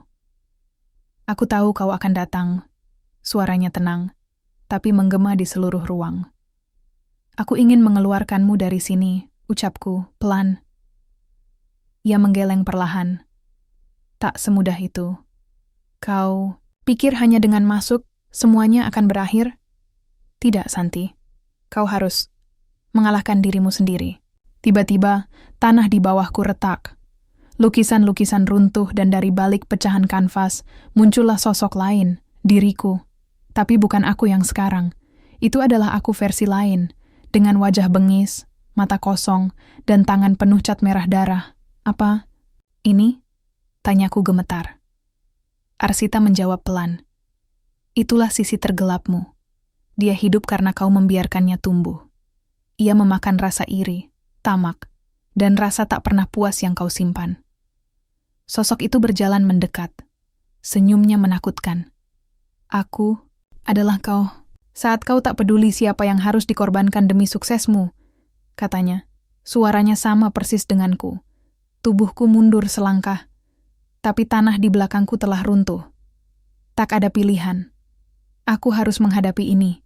Aku tahu kau akan datang. Suaranya tenang, tapi menggema di seluruh ruang. Aku ingin mengeluarkanmu dari sini, ucapku, pelan. Ia menggeleng perlahan. Tak semudah itu. Kau pikir hanya dengan masuk, semuanya akan berakhir? Tidak, Santi. Kau harus mengalahkan dirimu sendiri. Tiba-tiba, tanah di bawahku retak. Lukisan-lukisan runtuh dan dari balik pecahan kanvas, muncullah sosok lain, diriku. Tapi bukan aku yang sekarang. Itu adalah aku versi lain, dengan wajah bengis, mata kosong, dan tangan penuh cat merah darah. Apa? Ini? Tanyaku gemetar. Arsita menjawab pelan. Itulah sisi tergelapmu. Dia hidup karena kau membiarkannya tumbuh. Ia memakan rasa iri, tamak, dan rasa tak pernah puas yang kau simpan. Sosok itu berjalan mendekat. Senyumnya menakutkan. Aku adalah kau. Saat kau tak peduli siapa yang harus dikorbankan demi suksesmu, katanya. Suaranya sama persis denganku. Tubuhku mundur selangkah, tapi tanah di belakangku telah runtuh. Tak ada pilihan. Aku harus menghadapi ini.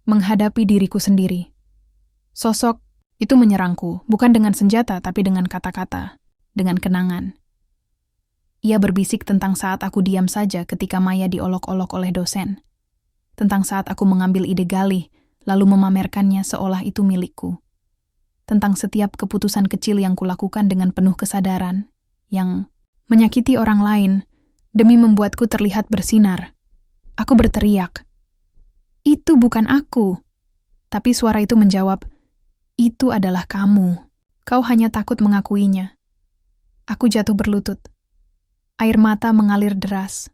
Menghadapi diriku sendiri. Sosok itu menyerangku, bukan dengan senjata, tapi dengan kata-kata, dengan kenangan. Ia berbisik tentang saat aku diam saja ketika Maya diolok-olok oleh dosen. Tentang saat aku mengambil ide galih, lalu memamerkannya seolah itu milikku. Tentang setiap keputusan kecil yang kulakukan dengan penuh kesadaran, yang menyakiti orang lain, demi membuatku terlihat bersinar. Aku berteriak. Itu bukan aku. Tapi suara itu menjawab, itu adalah kamu. Kau hanya takut mengakuinya. Aku jatuh berlutut. Air mata mengalir deras.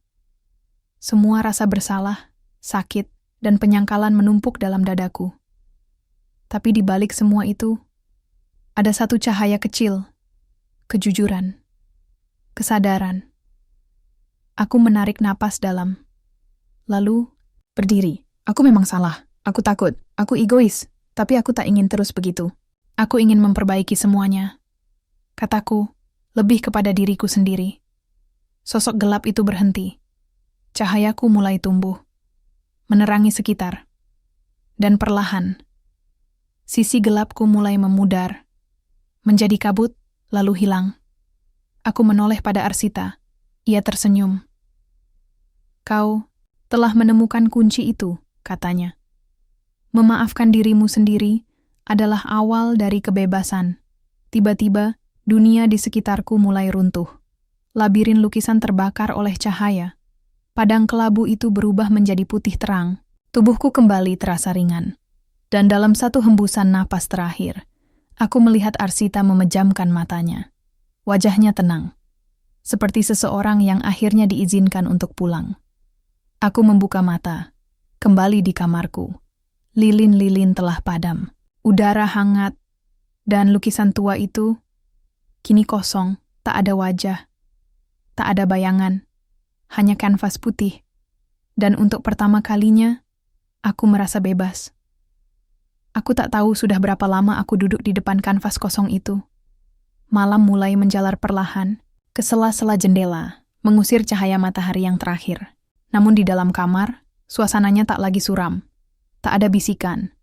Semua rasa bersalah, sakit, dan penyangkalan menumpuk dalam dadaku. Tapi di balik semua itu, ada satu cahaya kecil. Kejujuran. Kesadaran. Aku menarik napas dalam. Lalu, berdiri. Aku memang salah. Aku takut. Aku egois. Tapi aku tak ingin terus begitu. Aku ingin memperbaiki semuanya. Kataku, lebih kepada diriku sendiri. Sosok gelap itu berhenti. Cahayaku mulai tumbuh. Menerangi sekitar. Dan perlahan, sisi gelapku mulai memudar. Menjadi kabut, lalu hilang. Aku menoleh pada Arsita. Ia tersenyum. Kau telah menemukan kunci itu, katanya. Memaafkan dirimu sendiri adalah awal dari kebebasan. Tiba-tiba, Dunia di sekitarku mulai runtuh. Labirin lukisan terbakar oleh cahaya. Padang kelabu itu berubah menjadi putih terang. Tubuhku kembali terasa ringan. Dan dalam satu hembusan napas terakhir, aku melihat Arsita memejamkan matanya. Wajahnya tenang, seperti seseorang yang akhirnya diizinkan untuk pulang. Aku membuka mata, kembali di kamarku. Lilin-lilin telah padam. Udara hangat, dan lukisan tua itu kini kosong, tak ada wajah, tak ada bayangan, hanya kanvas putih. Dan untuk pertama kalinya, aku merasa bebas. Aku tak tahu sudah berapa lama aku duduk di depan kanvas kosong itu. Malam mulai menjalar perlahan, ke sela-sela jendela, mengusir cahaya matahari yang terakhir. Namun di dalam kamar, suasananya tak lagi suram. Tak ada bisikan,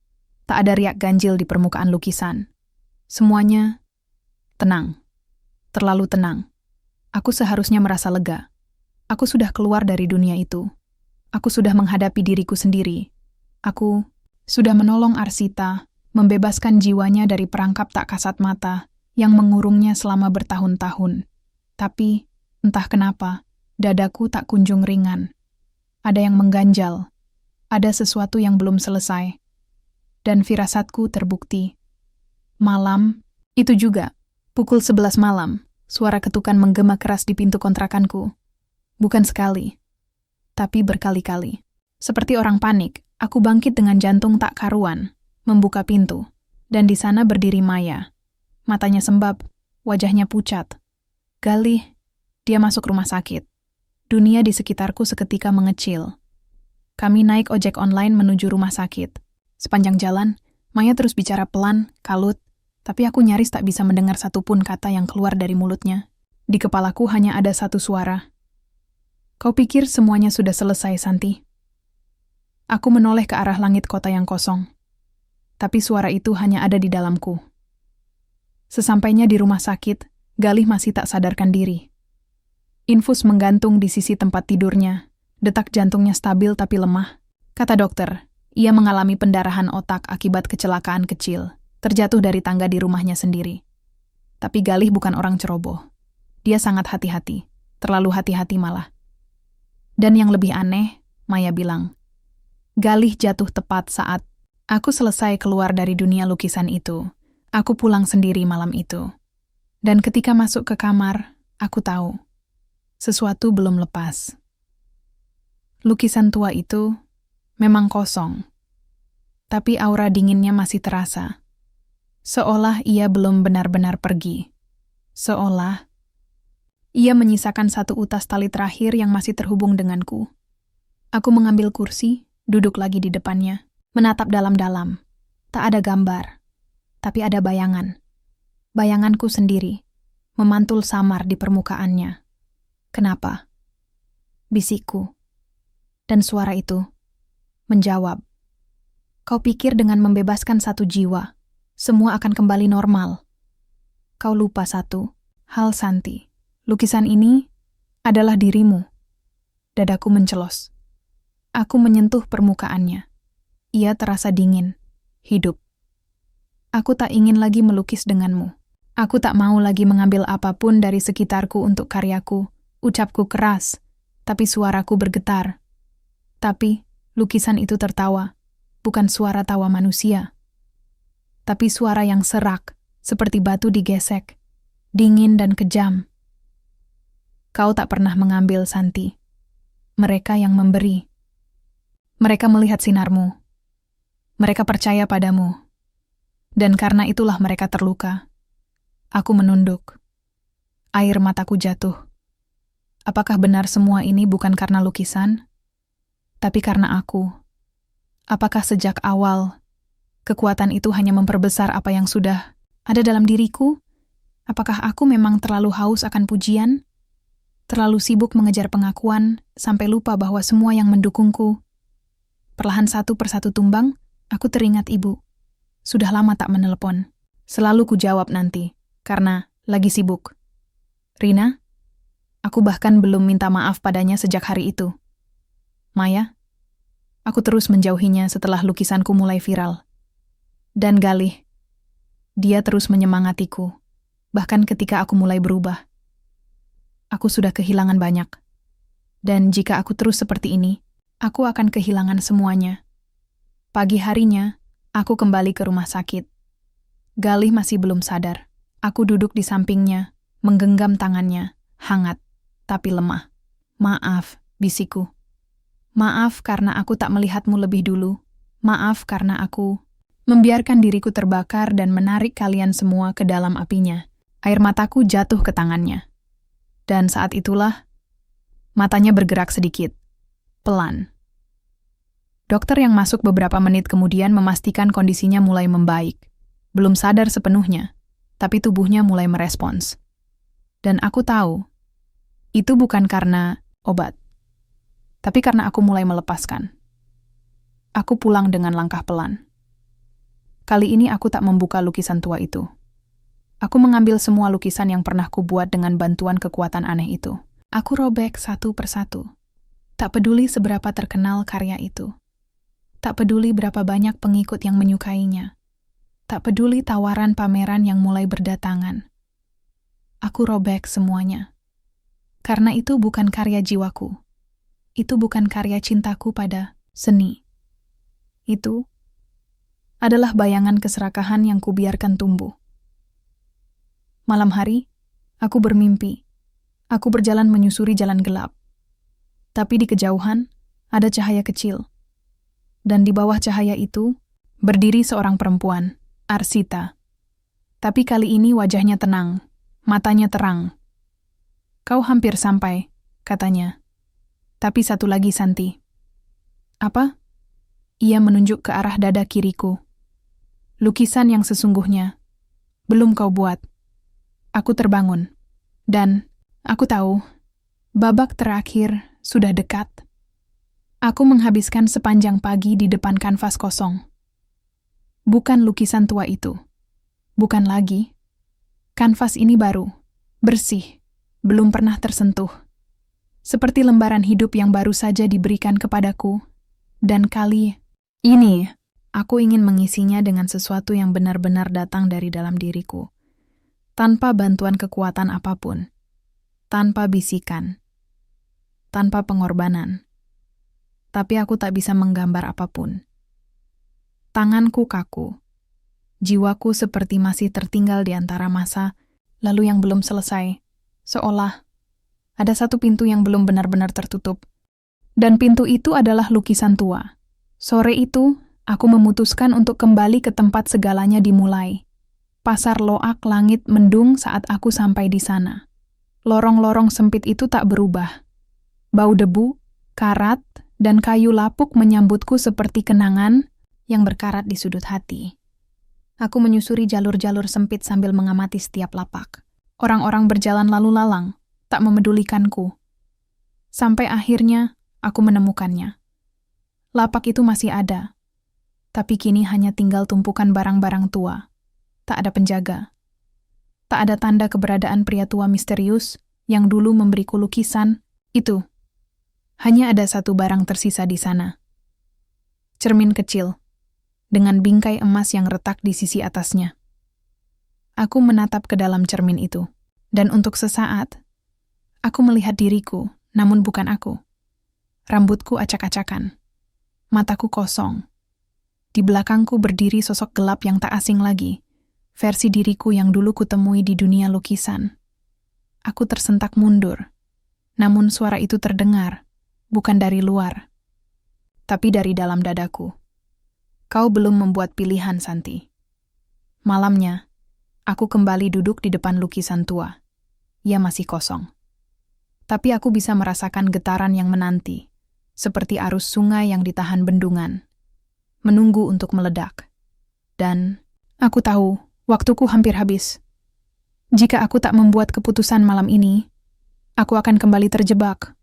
tak ada riak ganjil di permukaan lukisan. Semuanya tenang. Terlalu tenang. Aku seharusnya merasa lega. Aku sudah keluar dari dunia itu. Aku sudah menghadapi diriku sendiri. Aku sudah menolong Arsita, membebaskan jiwanya dari perangkap tak kasat mata yang mengurungnya selama bertahun-tahun. Tapi, entah kenapa, dadaku tak kunjung ringan. Ada yang mengganjal. Ada sesuatu yang belum selesai. Dan firasatku terbukti. Malam, itu juga. Pukul 11 malam, suara ketukan menggema keras di pintu kontrakanku. Bukan sekali, tapi berkali-kali. Seperti orang panik, aku bangkit dengan jantung tak karuan, membuka pintu, dan di sana berdiri Maya. Matanya sembab, wajahnya pucat. Galih, dia masuk rumah sakit. Dunia di sekitarku seketika mengecil. Kami naik ojek online menuju rumah sakit. Sepanjang jalan, Maya terus bicara pelan, kalut, tapi aku nyaris tak bisa mendengar satupun kata yang keluar dari mulutnya. Di kepalaku hanya ada satu suara. Kau pikir semuanya sudah selesai, Santi? Aku menoleh ke arah langit kota yang kosong. Tapi suara itu hanya ada di dalamku. Sesampainya di rumah sakit, Galih masih tak sadarkan diri. Infus menggantung di sisi tempat tidurnya. Detak jantungnya stabil tapi lemah. Kata dokter, ia mengalami pendarahan otak akibat kecelakaan kecil. Terjatuh dari tangga di rumahnya sendiri. Tapi Galih bukan orang ceroboh. Dia sangat hati-hati, terlalu hati-hati malah. Dan yang lebih aneh, Maya bilang, Galih jatuh tepat saat aku selesai keluar dari dunia lukisan itu. Aku pulang sendiri malam itu. Dan ketika masuk ke kamar, aku tahu, sesuatu belum lepas. Lukisan tua itu memang kosong, tapi aura dinginnya masih terasa. Seolah ia belum benar-benar pergi. Seolah ia menyisakan satu utas tali terakhir yang masih terhubung denganku. Aku mengambil kursi, duduk lagi di depannya, menatap dalam-dalam. Tak ada gambar, tapi ada bayangan. Bayanganku sendiri, memantul samar di permukaannya. Kenapa? Bisikku. Dan suara itu menjawab. Kau pikir dengan membebaskan satu jiwa, semua akan kembali normal. Kau lupa satu hal, Santi. Lukisan ini adalah dirimu. Dadaku mencelos. Aku menyentuh permukaannya. Ia terasa dingin, hidup. Aku tak ingin lagi melukis denganmu. Aku tak mau lagi mengambil apapun dari sekitarku untuk karyaku. Ucapku keras, tapi suaraku bergetar. Tapi lukisan itu tertawa, bukan suara tawa manusia. Tapi suara yang serak, seperti batu digesek, dingin dan kejam. Kau tak pernah mengambil, Santi. Mereka yang memberi. Mereka melihat sinarmu. Mereka percaya padamu. Dan karena itulah mereka terluka. Aku menunduk. Air mataku jatuh. Apakah benar semua ini bukan karena lukisan? Tapi karena aku. Apakah sejak awal kekuatan itu hanya memperbesar apa yang sudah ada dalam diriku? Apakah aku memang terlalu haus akan pujian? Terlalu sibuk mengejar pengakuan sampai lupa bahwa semua yang mendukungku. Perlahan satu persatu tumbang, aku teringat ibu. Sudah lama tak menelepon. Selalu ku jawab nanti, karena lagi sibuk. Rina? Aku bahkan belum minta maaf padanya sejak hari itu. Maya? Aku terus menjauhinya setelah lukisanku mulai viral. Dan Galih, dia terus menyemangatiku. Bahkan ketika aku mulai berubah, aku sudah kehilangan banyak. Dan jika aku terus seperti ini, aku akan kehilangan semuanya. Pagi harinya, aku kembali ke rumah sakit. Galih masih belum sadar. Aku duduk di sampingnya, menggenggam tangannya, hangat, tapi lemah. Maaf, bisikku. Maaf karena aku tak melihatmu lebih dulu. Maaf karena aku membiarkan diriku terbakar dan menarik kalian semua ke dalam apinya. Air mataku jatuh ke tangannya. Dan saat itulah, matanya bergerak sedikit. Pelan. Dokter yang masuk beberapa menit kemudian memastikan kondisinya mulai membaik. Belum sadar sepenuhnya, tapi tubuhnya mulai merespons. Dan aku tahu, itu bukan karena obat, tapi karena aku mulai melepaskan. Aku pulang dengan langkah pelan. Kali ini aku tak membuka lukisan tua itu. Aku mengambil semua lukisan yang pernah kubuat dengan bantuan kekuatan aneh itu. Aku robek satu persatu. Tak peduli seberapa terkenal karya itu. Tak peduli berapa banyak pengikut yang menyukainya. Tak peduli tawaran pameran yang mulai berdatangan. Aku robek semuanya. Karena itu bukan karya jiwaku. Itu bukan karya cintaku pada seni. Itu adalah bayangan keserakahan yang kubiarkan tumbuh. Malam hari, aku bermimpi. Aku berjalan menyusuri jalan gelap. Tapi di kejauhan, ada cahaya kecil. Dan di bawah cahaya itu, berdiri seorang perempuan, Arsita. Tapi kali ini wajahnya tenang, matanya terang. Kau hampir sampai, katanya. Tapi satu lagi, Santi. Apa? Ia menunjuk ke arah dada kiriku. Lukisan yang sesungguhnya. Belum kau buat. Aku terbangun. Dan aku tahu, babak terakhir sudah dekat. Aku menghabiskan sepanjang pagi di depan kanvas kosong. Bukan lukisan tua itu. Bukan lagi. Kanvas ini baru, bersih, belum pernah tersentuh. Seperti lembaran hidup yang baru saja diberikan kepadaku. Dan kali ini, aku ingin mengisinya dengan sesuatu yang benar-benar datang dari dalam diriku. Tanpa bantuan kekuatan apapun. Tanpa bisikan. Tanpa pengorbanan. Tapi aku tak bisa menggambar apapun. Tanganku kaku. Jiwaku seperti masih tertinggal di antara masa lalu yang belum selesai. Seolah ada satu pintu yang belum benar-benar tertutup. Dan pintu itu adalah lukisan tua. Sore itu, aku memutuskan untuk kembali ke tempat segalanya dimulai. Pasar loak langit mendung saat aku sampai di sana. Lorong-lorong sempit itu tak berubah. Bau debu, karat, dan kayu lapuk menyambutku seperti kenangan yang berkarat di sudut hati. Aku menyusuri jalur-jalur sempit sambil mengamati setiap lapak. Orang-orang berjalan lalu lalang, tak memedulikanku. Sampai akhirnya, aku menemukannya. Lapak itu masih ada, tapi kini hanya tinggal tumpukan barang-barang tua. Tak ada penjaga. Tak ada tanda keberadaan pria tua misterius yang dulu memberiku lukisan itu. Hanya ada satu barang tersisa di sana. Cermin kecil, dengan bingkai emas yang retak di sisi atasnya. Aku menatap ke dalam cermin itu, dan untuk sesaat, aku melihat diriku, namun bukan aku. Rambutku acak-acakan, mataku kosong. Di belakangku berdiri sosok gelap yang tak asing lagi, versi diriku yang dulu kutemui di dunia lukisan. Aku tersentak mundur, namun suara itu terdengar, bukan dari luar, tapi dari dalam dadaku. Kau belum membuat pilihan, Santi. Malamnya, aku kembali duduk di depan lukisan tua. Ia masih kosong. Tapi aku bisa merasakan getaran yang menanti, seperti arus sungai yang ditahan bendungan, menunggu untuk meledak. Dan aku tahu, waktuku hampir habis. Jika aku tak membuat keputusan malam ini, aku akan kembali terjebak.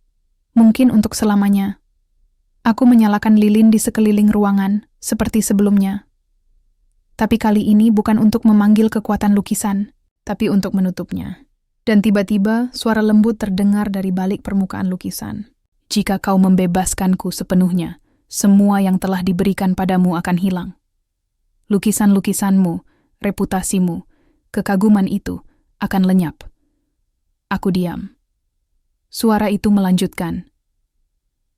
Mungkin untuk selamanya. Aku menyalakan lilin di sekeliling ruangan, seperti sebelumnya. Tapi kali ini bukan untuk memanggil kekuatan lukisan, tapi untuk menutupnya. Dan tiba-tiba suara lembut terdengar dari balik permukaan lukisan. Jika kau membebaskanku sepenuhnya, semua yang telah diberikan padamu akan hilang. Lukisan-lukisanmu, reputasimu, kekaguman itu akan lenyap. Aku diam. Suara itu melanjutkan.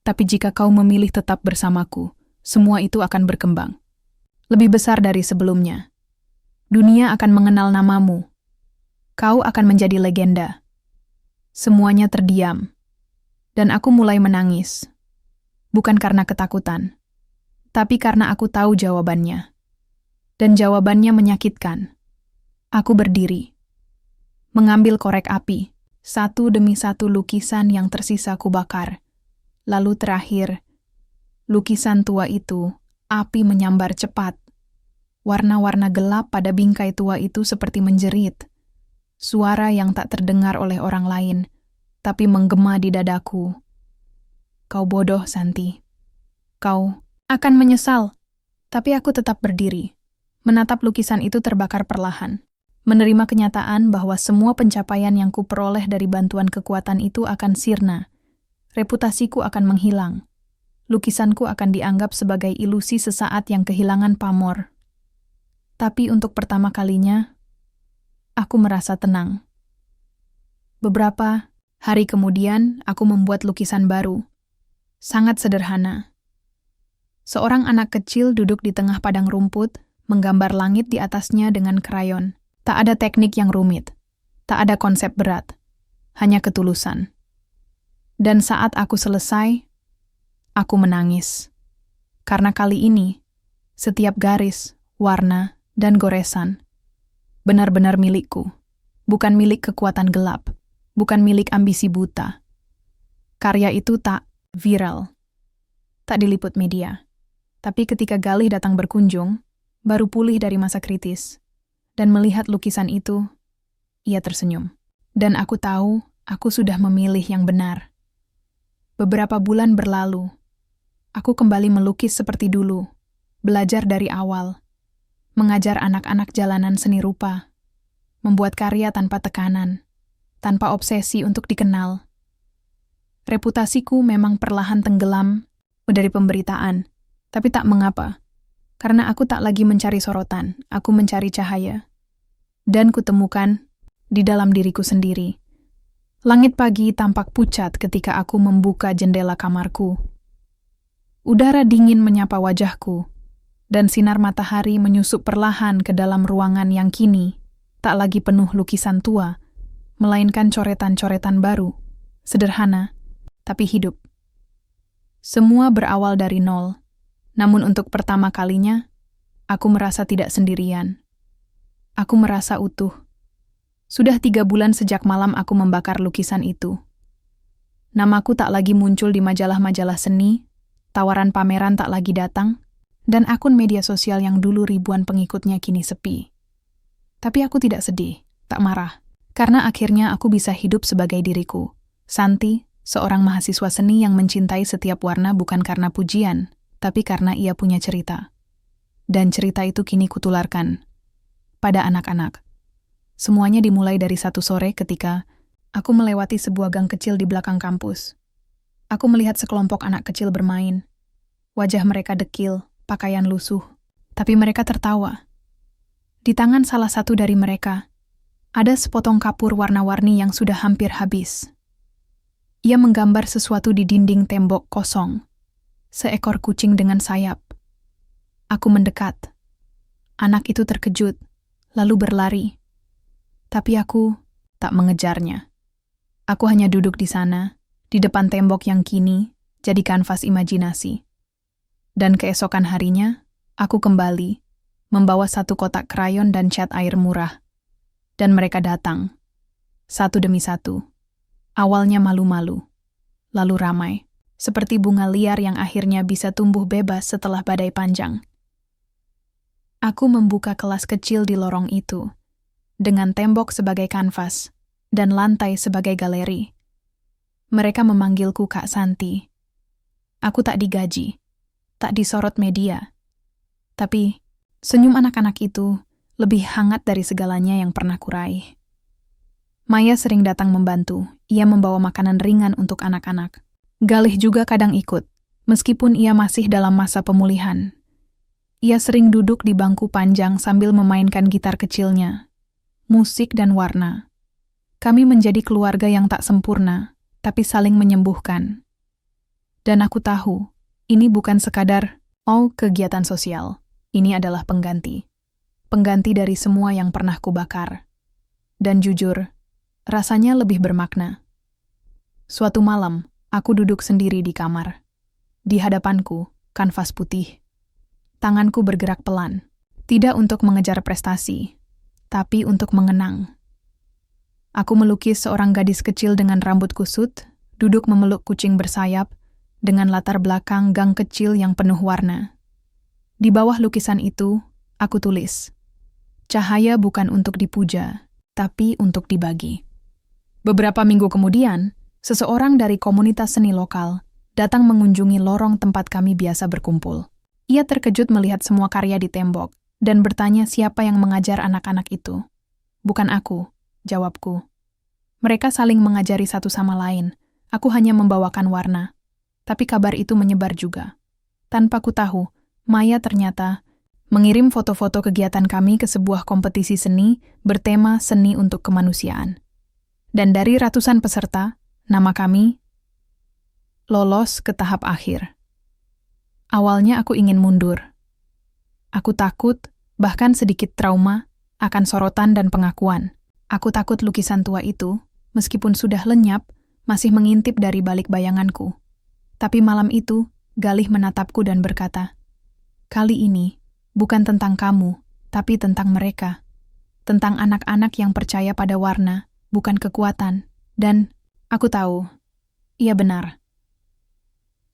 Tapi jika kau memilih tetap bersamaku, semua itu akan berkembang. Lebih besar dari sebelumnya. Dunia akan mengenal namamu. Kau akan menjadi legenda. Semuanya terdiam. Dan aku mulai menangis. Bukan karena ketakutan, tapi karena aku tahu jawabannya. Dan jawabannya menyakitkan. Aku berdiri. Mengambil korek api. Satu demi satu lukisan yang tersisa kubakar. Lalu terakhir, lukisan tua itu, api menyambar cepat. Warna-warna gelap pada bingkai tua itu seperti menjerit. Suara yang tak terdengar oleh orang lain, tapi menggema di dadaku. Kau bodoh, Santi. Kau akan menyesal. Tapi aku tetap berdiri, menatap lukisan itu terbakar perlahan. Menerima kenyataan bahwa semua pencapaian yang kuperoleh dari bantuan kekuatan itu akan sirna. Reputasiku akan menghilang. Lukisanku akan dianggap sebagai ilusi sesaat yang kehilangan pamor. Tapi untuk pertama kalinya, aku merasa tenang. Beberapa hari kemudian, aku membuat lukisan baru. Sangat sederhana. Seorang anak kecil duduk di tengah padang rumput, menggambar langit di atasnya dengan krayon. Tak ada teknik yang rumit. Tak ada konsep berat. Hanya ketulusan. Dan saat aku selesai, aku menangis. Karena kali ini, setiap garis, warna, dan goresan benar-benar milikku. Bukan milik kekuatan gelap. Bukan milik ambisi buta. Karya itu tak viral. Tak diliput media. Tapi ketika Galih datang berkunjung, baru pulih dari masa kritis. Dan melihat lukisan itu, ia tersenyum. Dan aku tahu, aku sudah memilih yang benar. Beberapa bulan berlalu, aku kembali melukis seperti dulu, belajar dari awal, mengajar anak-anak jalanan seni rupa, membuat karya tanpa tekanan, tanpa obsesi untuk dikenal. Reputasiku memang perlahan tenggelam dari pemberitaan, tapi tak mengapa, karena aku tak lagi mencari sorotan, aku mencari cahaya. Dan kutemukan di dalam diriku sendiri. Langit pagi tampak pucat ketika aku membuka jendela kamarku. Udara dingin menyapa wajahku, dan sinar matahari menyusup perlahan ke dalam ruangan yang kini tak lagi penuh lukisan tua, melainkan coretan-coretan baru, sederhana, tapi hidup. Semua berawal dari nol, namun untuk pertama kalinya, aku merasa tidak sendirian. Aku merasa utuh. Sudah 3 bulan sejak malam aku membakar lukisan itu. Namaku tak lagi muncul di majalah-majalah seni, tawaran pameran tak lagi datang, dan akun media sosial yang dulu ribuan pengikutnya kini sepi. Tapi aku tidak sedih, tak marah, karena akhirnya aku bisa hidup sebagai diriku. Santi, seorang mahasiswa seni yang mencintai setiap warna bukan karena pujian, tapi karena ia punya cerita. Dan cerita itu kini kutularkan pada anak-anak. Semuanya dimulai dari satu sore ketika aku melewati sebuah gang kecil di belakang kampus. Aku melihat sekelompok anak kecil bermain. Wajah mereka dekil, pakaian lusuh, tapi mereka tertawa. Di tangan salah satu dari mereka, ada sepotong kapur warna-warni yang sudah hampir habis. Ia menggambar sesuatu di dinding tembok kosong. Seekor kucing dengan sayap. Aku mendekat. Anak itu terkejut, lalu berlari. Tapi aku tak mengejarnya. Aku hanya duduk di sana, di depan tembok yang kini jadi kanvas imajinasi. Dan keesokan harinya, aku kembali, membawa 1 kotak krayon dan cat air murah. Dan mereka datang, satu demi satu. Awalnya malu-malu, lalu ramai, seperti bunga liar yang akhirnya bisa tumbuh bebas setelah badai panjang. Aku membuka kelas kecil di lorong itu, dengan tembok sebagai kanvas dan lantai sebagai galeri. Mereka memanggilku Kak Santi. Aku tak digaji, tak disorot media. Tapi senyum anak-anak itu lebih hangat dari segalanya yang pernah kuraih. Maya sering datang membantu, ia membawa makanan ringan untuk anak-anak. Galih juga kadang ikut, meskipun ia masih dalam masa pemulihan. Ia sering duduk di bangku panjang sambil memainkan gitar kecilnya. Musik dan warna, Kami menjadi keluarga yang tak sempurna, tapi saling menyembuhkan. Dan aku tahu, ini bukan sekadar kegiatan sosial. Ini adalah pengganti. Pengganti dari semua yang pernah kubakar. Dan jujur, rasanya lebih bermakna. Suatu malam, aku duduk sendiri di kamar. Di hadapanku, kanvas putih. Tanganku bergerak pelan, tidak untuk mengejar prestasi, tapi untuk mengenang. Aku melukis seorang gadis kecil dengan rambut kusut, duduk memeluk kucing bersayap, dengan latar belakang gang kecil yang penuh warna. Di bawah lukisan itu, aku tulis, "Cahaya bukan untuk dipuja, tapi untuk dibagi." Beberapa minggu kemudian, seseorang dari komunitas seni lokal datang mengunjungi lorong tempat kami biasa berkumpul. Ia terkejut melihat semua karya di tembok dan bertanya siapa yang mengajar anak-anak itu. "Bukan aku," jawabku. "Mereka saling mengajari satu sama lain. Aku hanya membawakan warna." Tapi kabar itu menyebar juga. Tanpa ku tahu, Maya ternyata mengirim foto-foto kegiatan kami ke sebuah kompetisi seni bertema seni untuk kemanusiaan. Dan dari ratusan peserta, nama kami lolos ke tahap akhir. Awalnya aku ingin mundur. Aku takut, bahkan sedikit trauma, akan sorotan dan pengakuan. Aku takut lukisan tua itu, meskipun sudah lenyap, masih mengintip dari balik bayanganku. Tapi malam itu, Galih menatapku dan berkata, "Kali ini, bukan tentang kamu, tapi tentang mereka. Tentang anak-anak yang percaya pada warna, bukan kekuatan." Dan aku tahu, ia benar.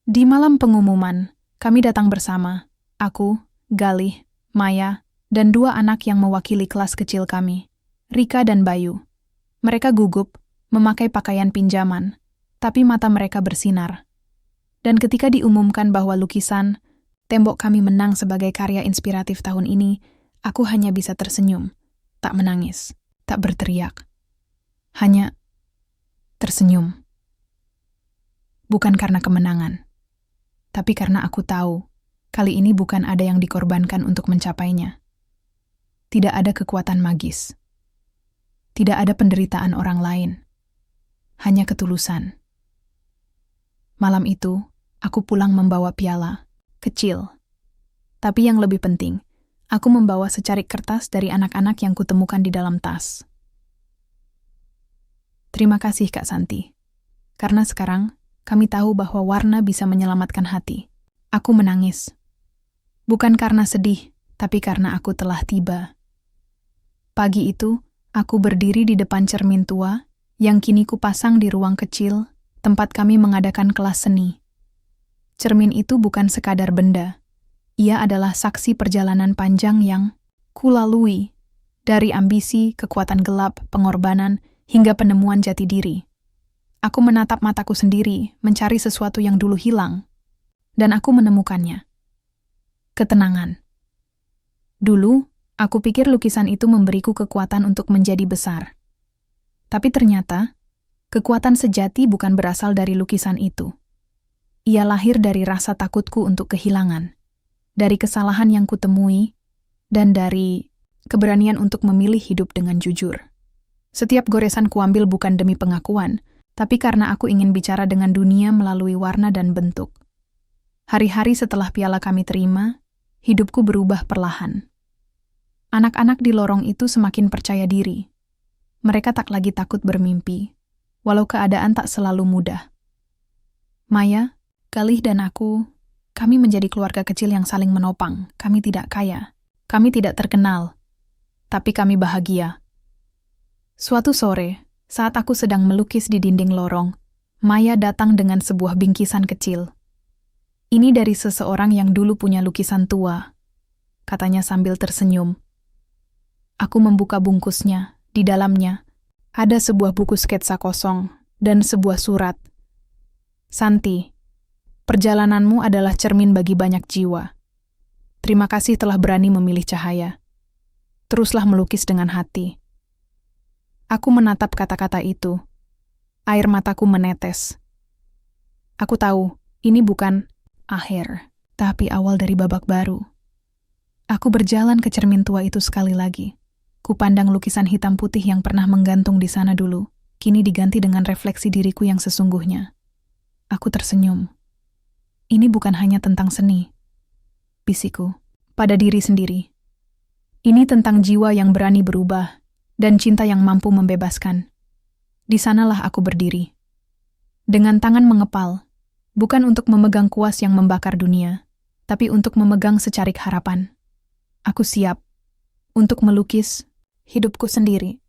Di malam pengumuman, kami datang bersama. Aku, Galih, Maya, dan 2 anak yang mewakili kelas kecil kami, Rika dan Bayu. Mereka gugup, memakai pakaian pinjaman, tapi mata mereka bersinar. Dan ketika diumumkan bahwa lukisan tembok kami menang sebagai karya inspiratif tahun ini, aku hanya bisa tersenyum, tak menangis, tak berteriak. Hanya tersenyum. Bukan karena kemenangan, tapi karena aku tahu, kali ini bukan ada yang dikorbankan untuk mencapainya. Tidak ada kekuatan magis. Tidak ada penderitaan orang lain. Hanya ketulusan. Malam itu, aku pulang membawa piala, kecil. Tapi yang lebih penting, aku membawa secarik kertas dari anak-anak yang kutemukan di dalam tas. Terima kasih Kak Santi. Karena sekarang, kami tahu bahwa warna bisa menyelamatkan hati. Aku menangis. Bukan karena sedih, tapi karena aku telah tiba. Pagi itu, aku berdiri di depan cermin tua, yang kini kupasang di ruang kecil, tempat kami mengadakan kelas seni. Cermin itu bukan sekadar benda. Ia adalah saksi perjalanan panjang yang kulalui, dari ambisi, kekuatan gelap, pengorbanan, hingga penemuan jati diri. Aku menatap mataku sendiri, mencari sesuatu yang dulu hilang. Dan aku menemukannya. Ketenangan. Dulu, aku pikir lukisan itu memberiku kekuatan untuk menjadi besar. Tapi ternyata, kekuatan sejati bukan berasal dari lukisan itu. Ia lahir dari rasa takutku untuk kehilangan, dari kesalahan yang kutemui, dan dari keberanian untuk memilih hidup dengan jujur. Setiap goresan kuambil bukan demi pengakuan, tapi karena aku ingin bicara dengan dunia melalui warna dan bentuk. Hari-hari setelah piala kami terima, hidupku berubah perlahan. Anak-anak di lorong itu semakin percaya diri. Mereka tak lagi takut bermimpi, walau keadaan tak selalu mudah. Maya, Galih dan aku, kami menjadi keluarga kecil yang saling menopang. Kami tidak kaya, kami tidak terkenal, tapi kami bahagia. Suatu sore, saat aku sedang melukis di dinding lorong, Maya datang dengan sebuah bingkisan kecil. "Ini dari seseorang yang dulu punya lukisan tua," katanya sambil tersenyum. Aku membuka bungkusnya. Di dalamnya, ada sebuah buku sketsa kosong dan sebuah surat. "Santi, perjalananmu adalah cermin bagi banyak jiwa. Terima kasih telah berani memilih cahaya. Teruslah melukis dengan hati." Aku menatap kata-kata itu. Air mataku menetes. Aku tahu, ini bukan akhir, tapi awal dari babak baru. Aku berjalan ke cermin tua itu sekali lagi. Kupandang lukisan hitam putih yang pernah menggantung di sana dulu. kini diganti dengan refleksi diriku yang sesungguhnya. Aku tersenyum. Ini bukan hanya tentang seni, bisikku, pada diri sendiri. Ini tentang jiwa yang berani berubah dan cinta yang mampu membebaskan. Di sanalah aku berdiri. Dengan tangan mengepal, bukan untuk memegang kuas yang membakar dunia, tapi untuk memegang secarik harapan. Aku siap untuk melukis hidupku sendiri.